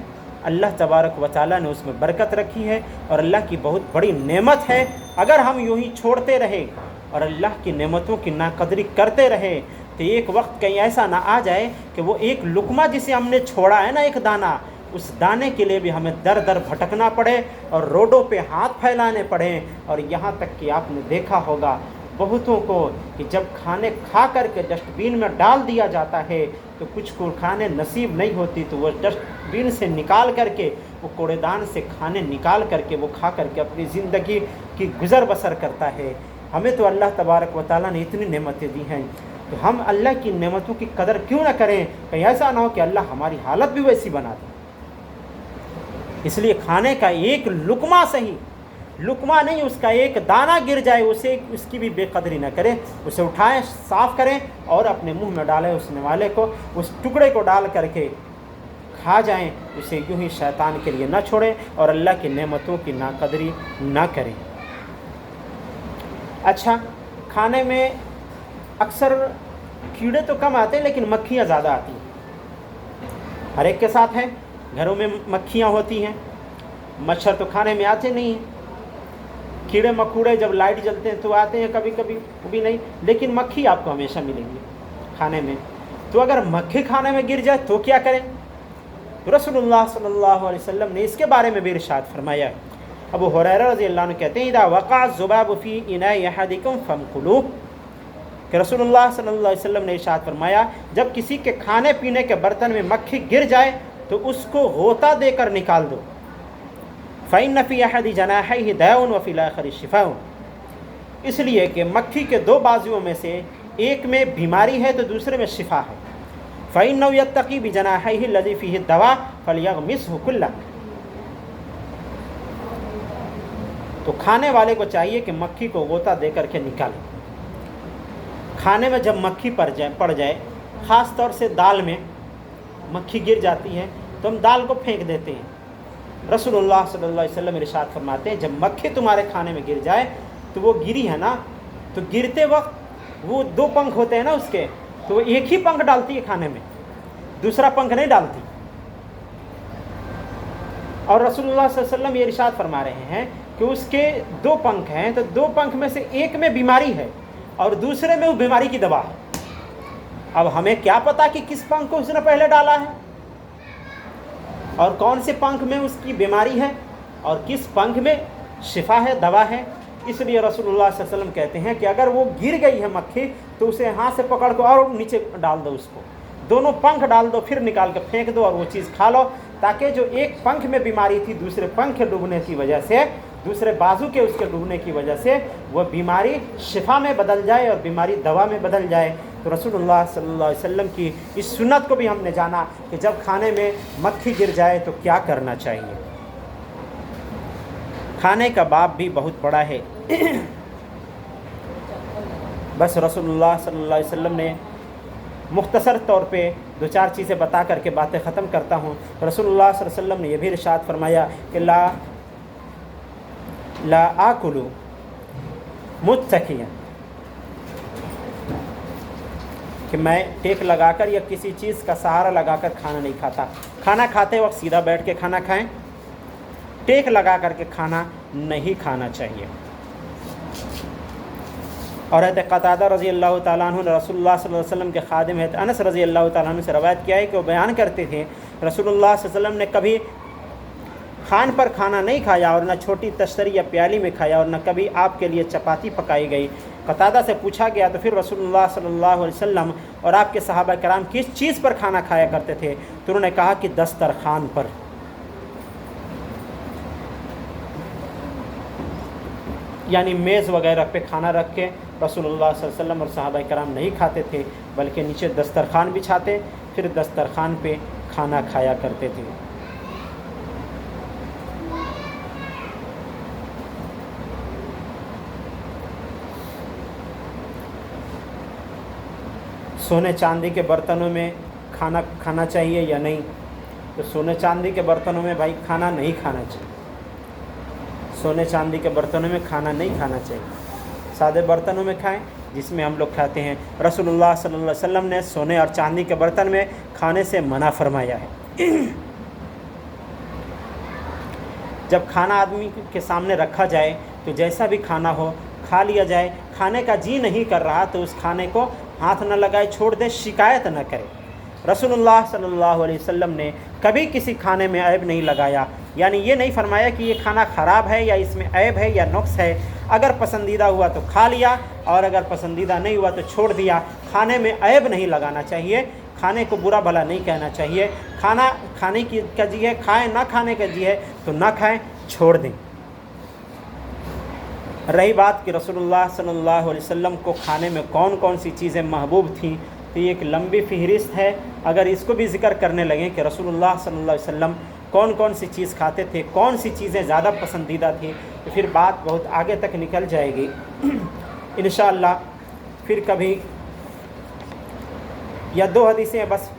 अल्लाह तबारक व तआला ने उसमें बरकत रखी है और अल्लाह की बहुत बड़ी नेमत है। अगर हम यूँ ही छोड़ते रहे और अल्लाह की नेमतों की नाकदरी करते रहे तो एक वक्त कहीं ऐसा ना आ जाए कि वो एक लुकमा जिसे हमने छोड़ा है ना, एक दाना, उस दाने के लिए भी हमें दर दर भटकना पड़े और रोडों पे हाथ फैलाने पड़े। और यहाँ तक कि आपने देखा होगा बहुतों को कि जब खाने खा करके डस्टबिन में डाल दिया जाता है तो कुछ को खाने नसीब नहीं होती तो वो डस्टबिन से निकाल करके, वो कूड़ेदान से खाने निकाल करके वो खा करके अपनी ज़िंदगी की गुज़र बसर करता है। हमें तो अल्लाह तबारक व तआला ने इतनी नेमतें दी हैं, तो हम अल्लाह की नेमतों की कदर क्यों ना करें? कहीं ऐसा ना हो कि अल्लाह हमारी हालत भी वैसी बना दे। इसलिए खाने का एक लुकमा सही, लुकमा नहीं, उसका एक दाना गिर जाए उसे उसकी भी बेकदरी न करें, उसे उठाएं, साफ़ करें और अपने मुंह में डालें, उसने वाले को उस टुकड़े को डाल करके खा जाएं। उसे यूँ ही शैतान के लिए न छोड़ें और अल्लाह की नेमतों की नाकदरी न करें। अच्छा, खाने में अक्सर कीड़े तो कम आते हैं लेकिन मक्खियाँ ज़्यादा आती हैं। हर एक के साथ है, घरों में मक्खियाँ होती हैं। मच्छर तो खाने में आते नहीं हैं, कीड़े मकोड़े जब लाइट जलते हैं तो आते हैं कभी कभी, वो भी नहीं, लेकिन मक्खी आपको हमेशा मिलेंगी खाने में। तो अगर मक्खी खाने में गिर जाए तो क्या करें? तो रसूलुल्लाह सल्लल्लाहु अलैहि वसल्लम ने इसके बारे में भी इरशाद फरमाया है। अबू हुरैरा रज़ी अल्लाह अन्हु कहते हैं, इज़ा वक़अ ज़ुबाबु फ़ी इनाइ अहदिकुम फ़मकुलूह, कि रसूलुल्लाह सल्लल्लाहु अलैहि वसल्लम ने इरशाद फरमाया जब किसी के खाने पीने के बर्तन में मक्खी गिर जाए तो उसको गोता देकर निकाल दो। फ़इन्न फ़ी अहदि जनाहिही दाउन व फ़िल आखिरि शिफ़ाउन, इसलिए कि मक्खी के दो बाजुओं में से एक में बीमारी है तो दूसरे में शिफा है। फ़इन्नहु यत्तक़ी बिजनाहिही लज़ी फ़ीही दवा फ़लयग़मिसहु कुल्लह, तो खाने वाले को चाहिए कि मक्खी को गोता दे करके निकाले। खाने में जब मक्खी पड़ जाए, ख़ास तौर से दाल में मक्खी गिर जाती है तो हम दाल को फेंक देते हैं। रसूलुल्लाह सल्लल्लाहु अलैहि वसल्लम इरशाद फरमाते हैं जब मक्खी तुम्हारे खाने में गिर जाए तो वो गिरी है ना, तो गिरते वक्त वो दो पंख होते हैं ना उसके, तो वो एक ही पंख डालती है खाने में, दूसरा पंख नहीं डालती। और रसूलुल्लाह सल्लल्लाहु अलैहि वसल्लम ये इरशाद फरमा रहे हैं कि उसके दो पंख हैं, तो दो पंख में से एक में बीमारी है और दूसरे में वो बीमारी की दवा है। अब हमें क्या पता कि किस पंख को उसने पहले डाला है और कौन से पंख में उसकी बीमारी है और किस पंख में शिफा है, दवा है। इसलिए रसूलुल्लाह सल्लल्लाहु अलैहि वसल्लम कहते हैं कि अगर वो गिर गई है मक्खी तो उसे हाथ से पकड़ कर और नीचे डाल दो, उसको दोनों पंख डाल दो, फिर निकाल कर फेंक दो और वो चीज़ खा लो, ताकि जो एक पंख में बीमारी थी दूसरे पंख के डूबने की वजह से, दूसरे बाजू के उसके डूबने की वजह से वह बीमारी शिफा में बदल जाए और बीमारी दवा में बदल जाए। तो रसूलुल्लाह सल्लल्लाहु अलैहि वसल्लम की इस सुन्नत को भी हमने जाना कि जब खाने में मक्खी गिर जाए तो क्या करना चाहिए। खाने का बाब भी बहुत बड़ा है। बस रसूलुल्लाह सल्लल्लाहु अलैहि वसल्लम ने मुख्तसर तौर पे दो चार चीज़ें बता करके बातें ख़त्म करता हूँ। रसूलुल्लाह सल्लल्लाहु अलैहि वसल्लम ने यह भी इरशाद फरमाया कि ला आकुलु मुत्तकियन, कि मैं टेक लगाकर या किसी चीज़ का सहारा लगाकर खाना नहीं खाता। खाना खाते वक्त सीधा बैठ के खाना खाएं, टेक लगा करके खाना नहीं खाना चाहिए। और हज़रत क़तादा रज़ी अल्लाह ताला अन्हु ने रसूलुल्लाह सल्लल्लाहु अलैहि वसल्लम के खादिम है अनस रज़ी अल्लाह ताला अन्हु से रवायत किया है कि वो बयान करते थे रसूलुल्लाह सल्लल्लाहु अलैहि वसल्लम ने कभी खान पर खाना नहीं खाया और न छोटी तस्तरी या प्याली में खाया और न कभी आपके लिए चपाती पकाई गई कतादा से पूछा गया तो फिर रसूलुल्लाह सल्लल्लाहु अलैहि वसल्लम और आपके सहाबा कराम किस चीज़ पर खाना खाया करते थे, तो उन्होंने कहा कि दस्तरखान पर। यानी मेज़ वगैरह पे खाना रख के रसूलुल्लाह सल्लल्लाहु अलैहि वसल्लम और सहाबा कराम नहीं खाते थे, बल्कि नीचे दस्तरखान बिछाते, फिर दस्तरखान पे खाना खाया करते थे। सोने चांदी के बर्तनों में खाना खाना चाहिए या नहीं, तो सोने चांदी के बर्तनों में भाई खाना नहीं खाना चाहिए। सोने चांदी के बर्तनों में खाना नहीं खाना चाहिए, सादे बर्तनों में खाएं जिसमें हम लोग खाते हैं। रसूलुल्लाह सल्लल्लाहु अलैहि वसल्लम ने सोने और चांदी के बर्तन में खाने से मना फरमाया है। जब खाना आदमी के सामने रखा जाए तो जैसा भी खाना हो खा लिया जाए। खाने का जी नहीं कर रहा तो उस खाने को हाथ न लगाए, छोड़ दे, शिकायत न करे। रसूलुल्लाह सल्लल्लाहु अलैहि वसल्लम ने कभी किसी खाने में ऐब नहीं लगाया, यानी ये नहीं फरमाया कि ये खाना ख़राब है या इसमें ऐब है या नुक्स है। अगर पसंदीदा हुआ तो खा लिया और अगर पसंदीदा नहीं हुआ तो छोड़ दिया। खाने में ऐब नहीं लगाना चाहिए, खाने को बुरा भला नहीं कहना चाहिए। खाना खाने की का जी है, खाएं, ना खाने का जी है तो ना खाएं, छोड़ दें। रही बात कि रसूलुल्लाह सल्लल्लाहु अलैहि वसल्लम को खाने में कौन कौन सी चीज़ें महबूब थीं, तो ये एक लंबी फहरिस्त है। अगर इसको भी ज़िक्र करने लगें कि रसूलुल्लाह सल्लल्लाहु अलैहि वसल्लम कौन कौन सी चीज़ खाते थे, कौन सी चीज़ें ज़्यादा पसंदीदा थी, तो फिर बात बहुत आगे तक निकल जाएगी। इंशाअल्लाह फिर कभी या दो हदीसें बस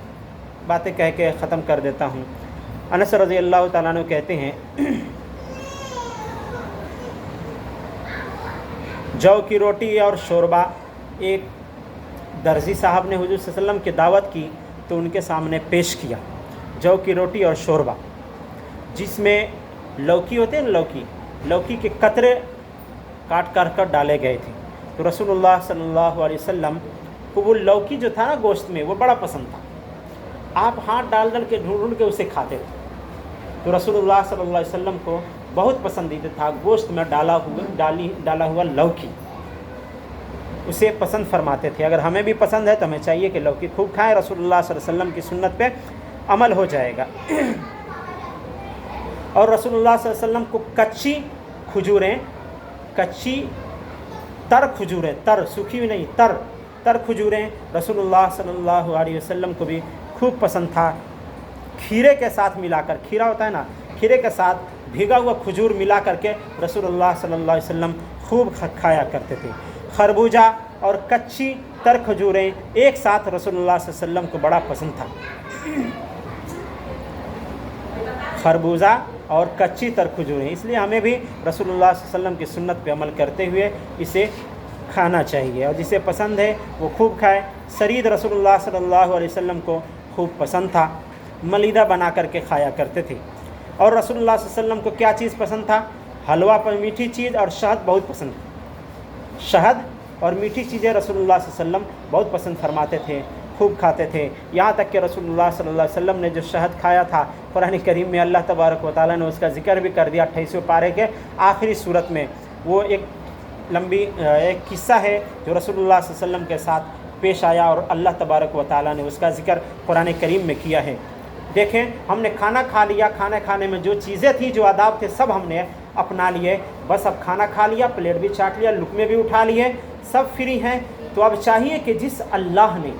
बातें कह के ख़त्म कर देता हूँ। अनस रज़ी अल्लाह तआला अन्हु कहते हैं, जौ की रोटी और शोरबा। एक दर्जी साहब ने हुजूर सल्लल्लाहु अलैहि वसल्लम की दावत की तो उनके सामने पेश किया जौ की रोटी और शोरबा, जिसमें लौकी होते हैं, लौकी के कतरे काट कर डाले गए थे। तो रसूलुल्लाह सल्लल्लाहु अलैहि वसल्लम को वो लौकी जो था ना गोश्त में, वो बड़ा पसंद था। आप हाथ डाल के ढूंढ के उसे खाते थे। तो रसूलुल्लाह सल्लल्लाहु अलैहि वसल्लम को बहुत पसंदीदा था गोश्त में डाला हुआ लौकी, उसे पसंद फरमाते थे। अगर हमें भी पसंद है तो हमें चाहिए कि लौकी खूब खाएं। रसूलुल्लाह सल्लल्लाहु अलैहि वसल्लम की सुन्नत पे अमल हो जाएगा। और रसूलुल्लाह सल्लल्लाहु अलैहि वसल्लम को कच्ची खजूरें, कच्ची तर खजूरें, तर सूखी हुई नहीं, तर खजूरें रसूलुल्लाह सल्लल्लाहु अलैहि वसल्लम को भी खूब पसंद था। खीरे के साथ मिलाकर, खीरा होता है ना, खीरे के साथ भीगा हुआ खजूर मिला करके रसूलुल्लाह सल्लल्लाहु अलैहि वसल्लम खूब खाया करते थे। खरबूजा और कच्ची तर खजूरें एक साथ रसूलुल्लाह सल्लल्लाहु अलैहि वसल्लम को बड़ा पसंद था। खरबूजा और कच्ची तर खजूरें, इसलिए हमें भी रसूलुल्लाह सल्लल्लाहु अलैहि वसल्लम की सुन्नत पे अमल करते हुए इसे खाना चाहिए, और जिसे पसंद है वो खूब खाए। सरीद रसूलुल्लाह सल्लल्लाहु अलैहि वसल्लम को खूब पसंद था, मलीदा बना करके खाया करते थे। और रसूलुल्लाह सल्लल्लाहु अलैहि वसल्लम को क्या चीज़ पसंद था? हलवा पर मीठी चीज़ और शहद बहुत पसंद था। शहद और मीठी चीज़ें रसूलुल्लाह सल्लल्लाहु अलैहि वसल्लम बहुत पसंद फरमाते थे, खूब खाते थे। यहाँ तक कि रसूलुल्लाह सल्लल्लाहु अलैहि वसल्लम ने जो शहद खाया था, कुरान करीम में अल्लाह तबारक व तआला ने उसका ज़िक्र भी कर दिया 28वें पारे के आखिरी सूरत में। वो एक लंबी एक किस्सा है जो रसूलुल्लाह सल्लल्लाहु अलैहि वसल्लम के साथ पेश आया और अल्लाह तबारक व तआला ने उसका ज़िक्र कुरान करीम में किया है। देखें, हमने खाना खा लिया, खाना खाने में जो चीज़ें थी, जो आदाब थे, सब हमने अपना लिए। बस अब खाना खा लिया, प्लेट भी चाट लिया, लुक़मे भी उठा लिए, सब फ्री हैं। तो अब चाहिए कि जिस अल्लाह ने,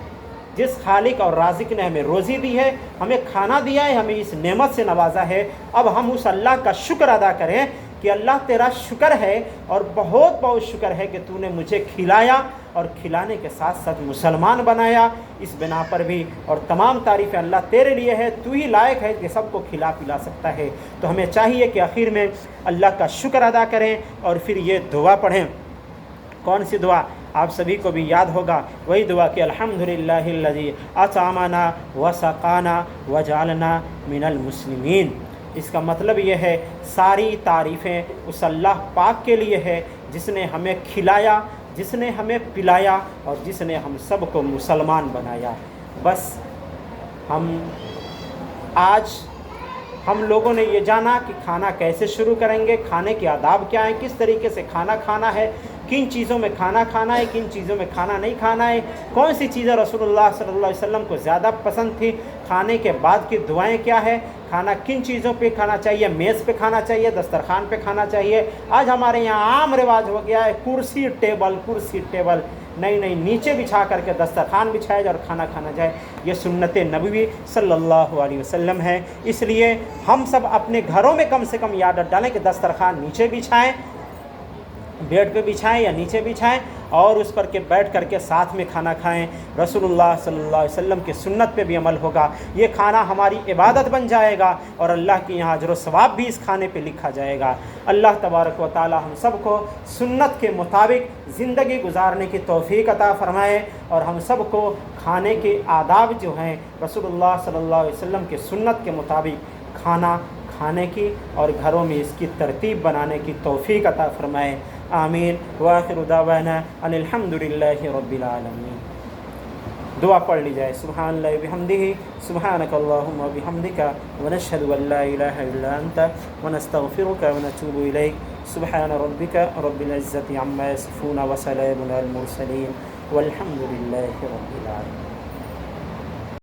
जिस खालिक और राज़िक ने हमें रोज़ी दी है, हमें खाना दिया है, हमें इस नेमत से नवाजा है, अब हम उस अल्लाह का शुक्र अदा करें कि अल्लाह तेरा शुक्र है और बहुत बहुत शुक्र है कि तूने मुझे खिलाया और खिलाने के साथ साथ मुसलमान बनाया। इस बिना पर भी और तमाम तारीफ़ें अल्लाह तेरे लिए है, तू ही लायक है कि सबको खिला पिला सकता है। तो हमें चाहिए कि आखिर में अल्लाह का शुक्र अदा करें और फिर ये दुआ पढ़ें। कौन सी दुआ? आप सभी को भी याद होगा, वही दुआ कि अल्हम्दुलिल्लाहिल्लज़ी अतअमना व सक़ाना व जअलना मिनल मुस्लिमीन। इसका मतलब ये है सारी तारीफ़ें उस अल्लाह पाक के लिए है जिसने हमें खिलाया, जिसने हमें पिलाया और जिसने हम सब को मुसलमान बनाया। बस आज हम लोगों ने ये जाना कि खाना कैसे शुरू करेंगे, खाने के आदाब क्या हैं, किस तरीके से खाना खाना है, किन चीज़ों में खाना खाना है, किन चीज़ों में खाना नहीं खाना है, कौन सी चीज़ें रसूलुल्लाह सल्लल्लाहु अलैहि वसल्लम को ज़्यादा पसंद थी, खाने के बाद की दुआएं क्या है, खाना किन चीज़ों पे खाना चाहिए, मेज़ पे खाना चाहिए, दस्तरखान पे खाना चाहिए। आज हमारे यहाँ आम रिवाज हो गया है कुर्सी टेबल, नहीं, नीचे बिछा करके दस्तरखान बिछाया जाए और खाना खाना जाए। ये सुन्नत नबवी सल्लल्लाहु अलैहि वसल्लम है। इसलिए हम सब अपने घरों में कम से कम ये आदत डालें कि दस्तरखान नीचे बिछाएं, बेड पे बिछाएं या नीचे बिछाएं और उस पर के बैठ करके साथ में खाना खाएं। रसूलुल्लाह सल्लल्लाहु अलैहि वसल्लम की सुन्नत पे भी अमल होगा। ये खाना हमारी इबादत बन जाएगा और अल्लाह के यहाँ अजर व सवाब भी इस खाने पे लिखा जाएगा। अल्लाह तबारक व तआला हम सबको सुन्नत के मुताबिक ज़िंदगी गुजारने की तौफ़ीक अता फ़रमाए और हम सबको खाने के आदाब जो हैं रसूलुल्लाह सल्लल्लाहु अलैहि वसल्लम के सुन्नत के मुताबिक खाना खाने की और घरों में इसकी तरतीब बनाने की तौफ़ीक अता फ़रमाए। आमीन। व आखिरु दावाना अनिल हम्दुलिल्लाहि रब्बिल आलमीन। दुआ पढ़ ली जाए। सुब्हानल्लाहि व बिहम्दिही सुब्हानकल्लाहुम्मा व बिहम्दिका व नशहदु अन ला इलाहा इल्ला अंता व नस्तगफिरुका व नतूबु इलैक। सुब्हान रब्बिका रब्बिल इज्जति अम्मा यसिफून व सलामुन अलल मुरसलीन वल्हम्दुलिल्लाहि रब्बिल आलमीन।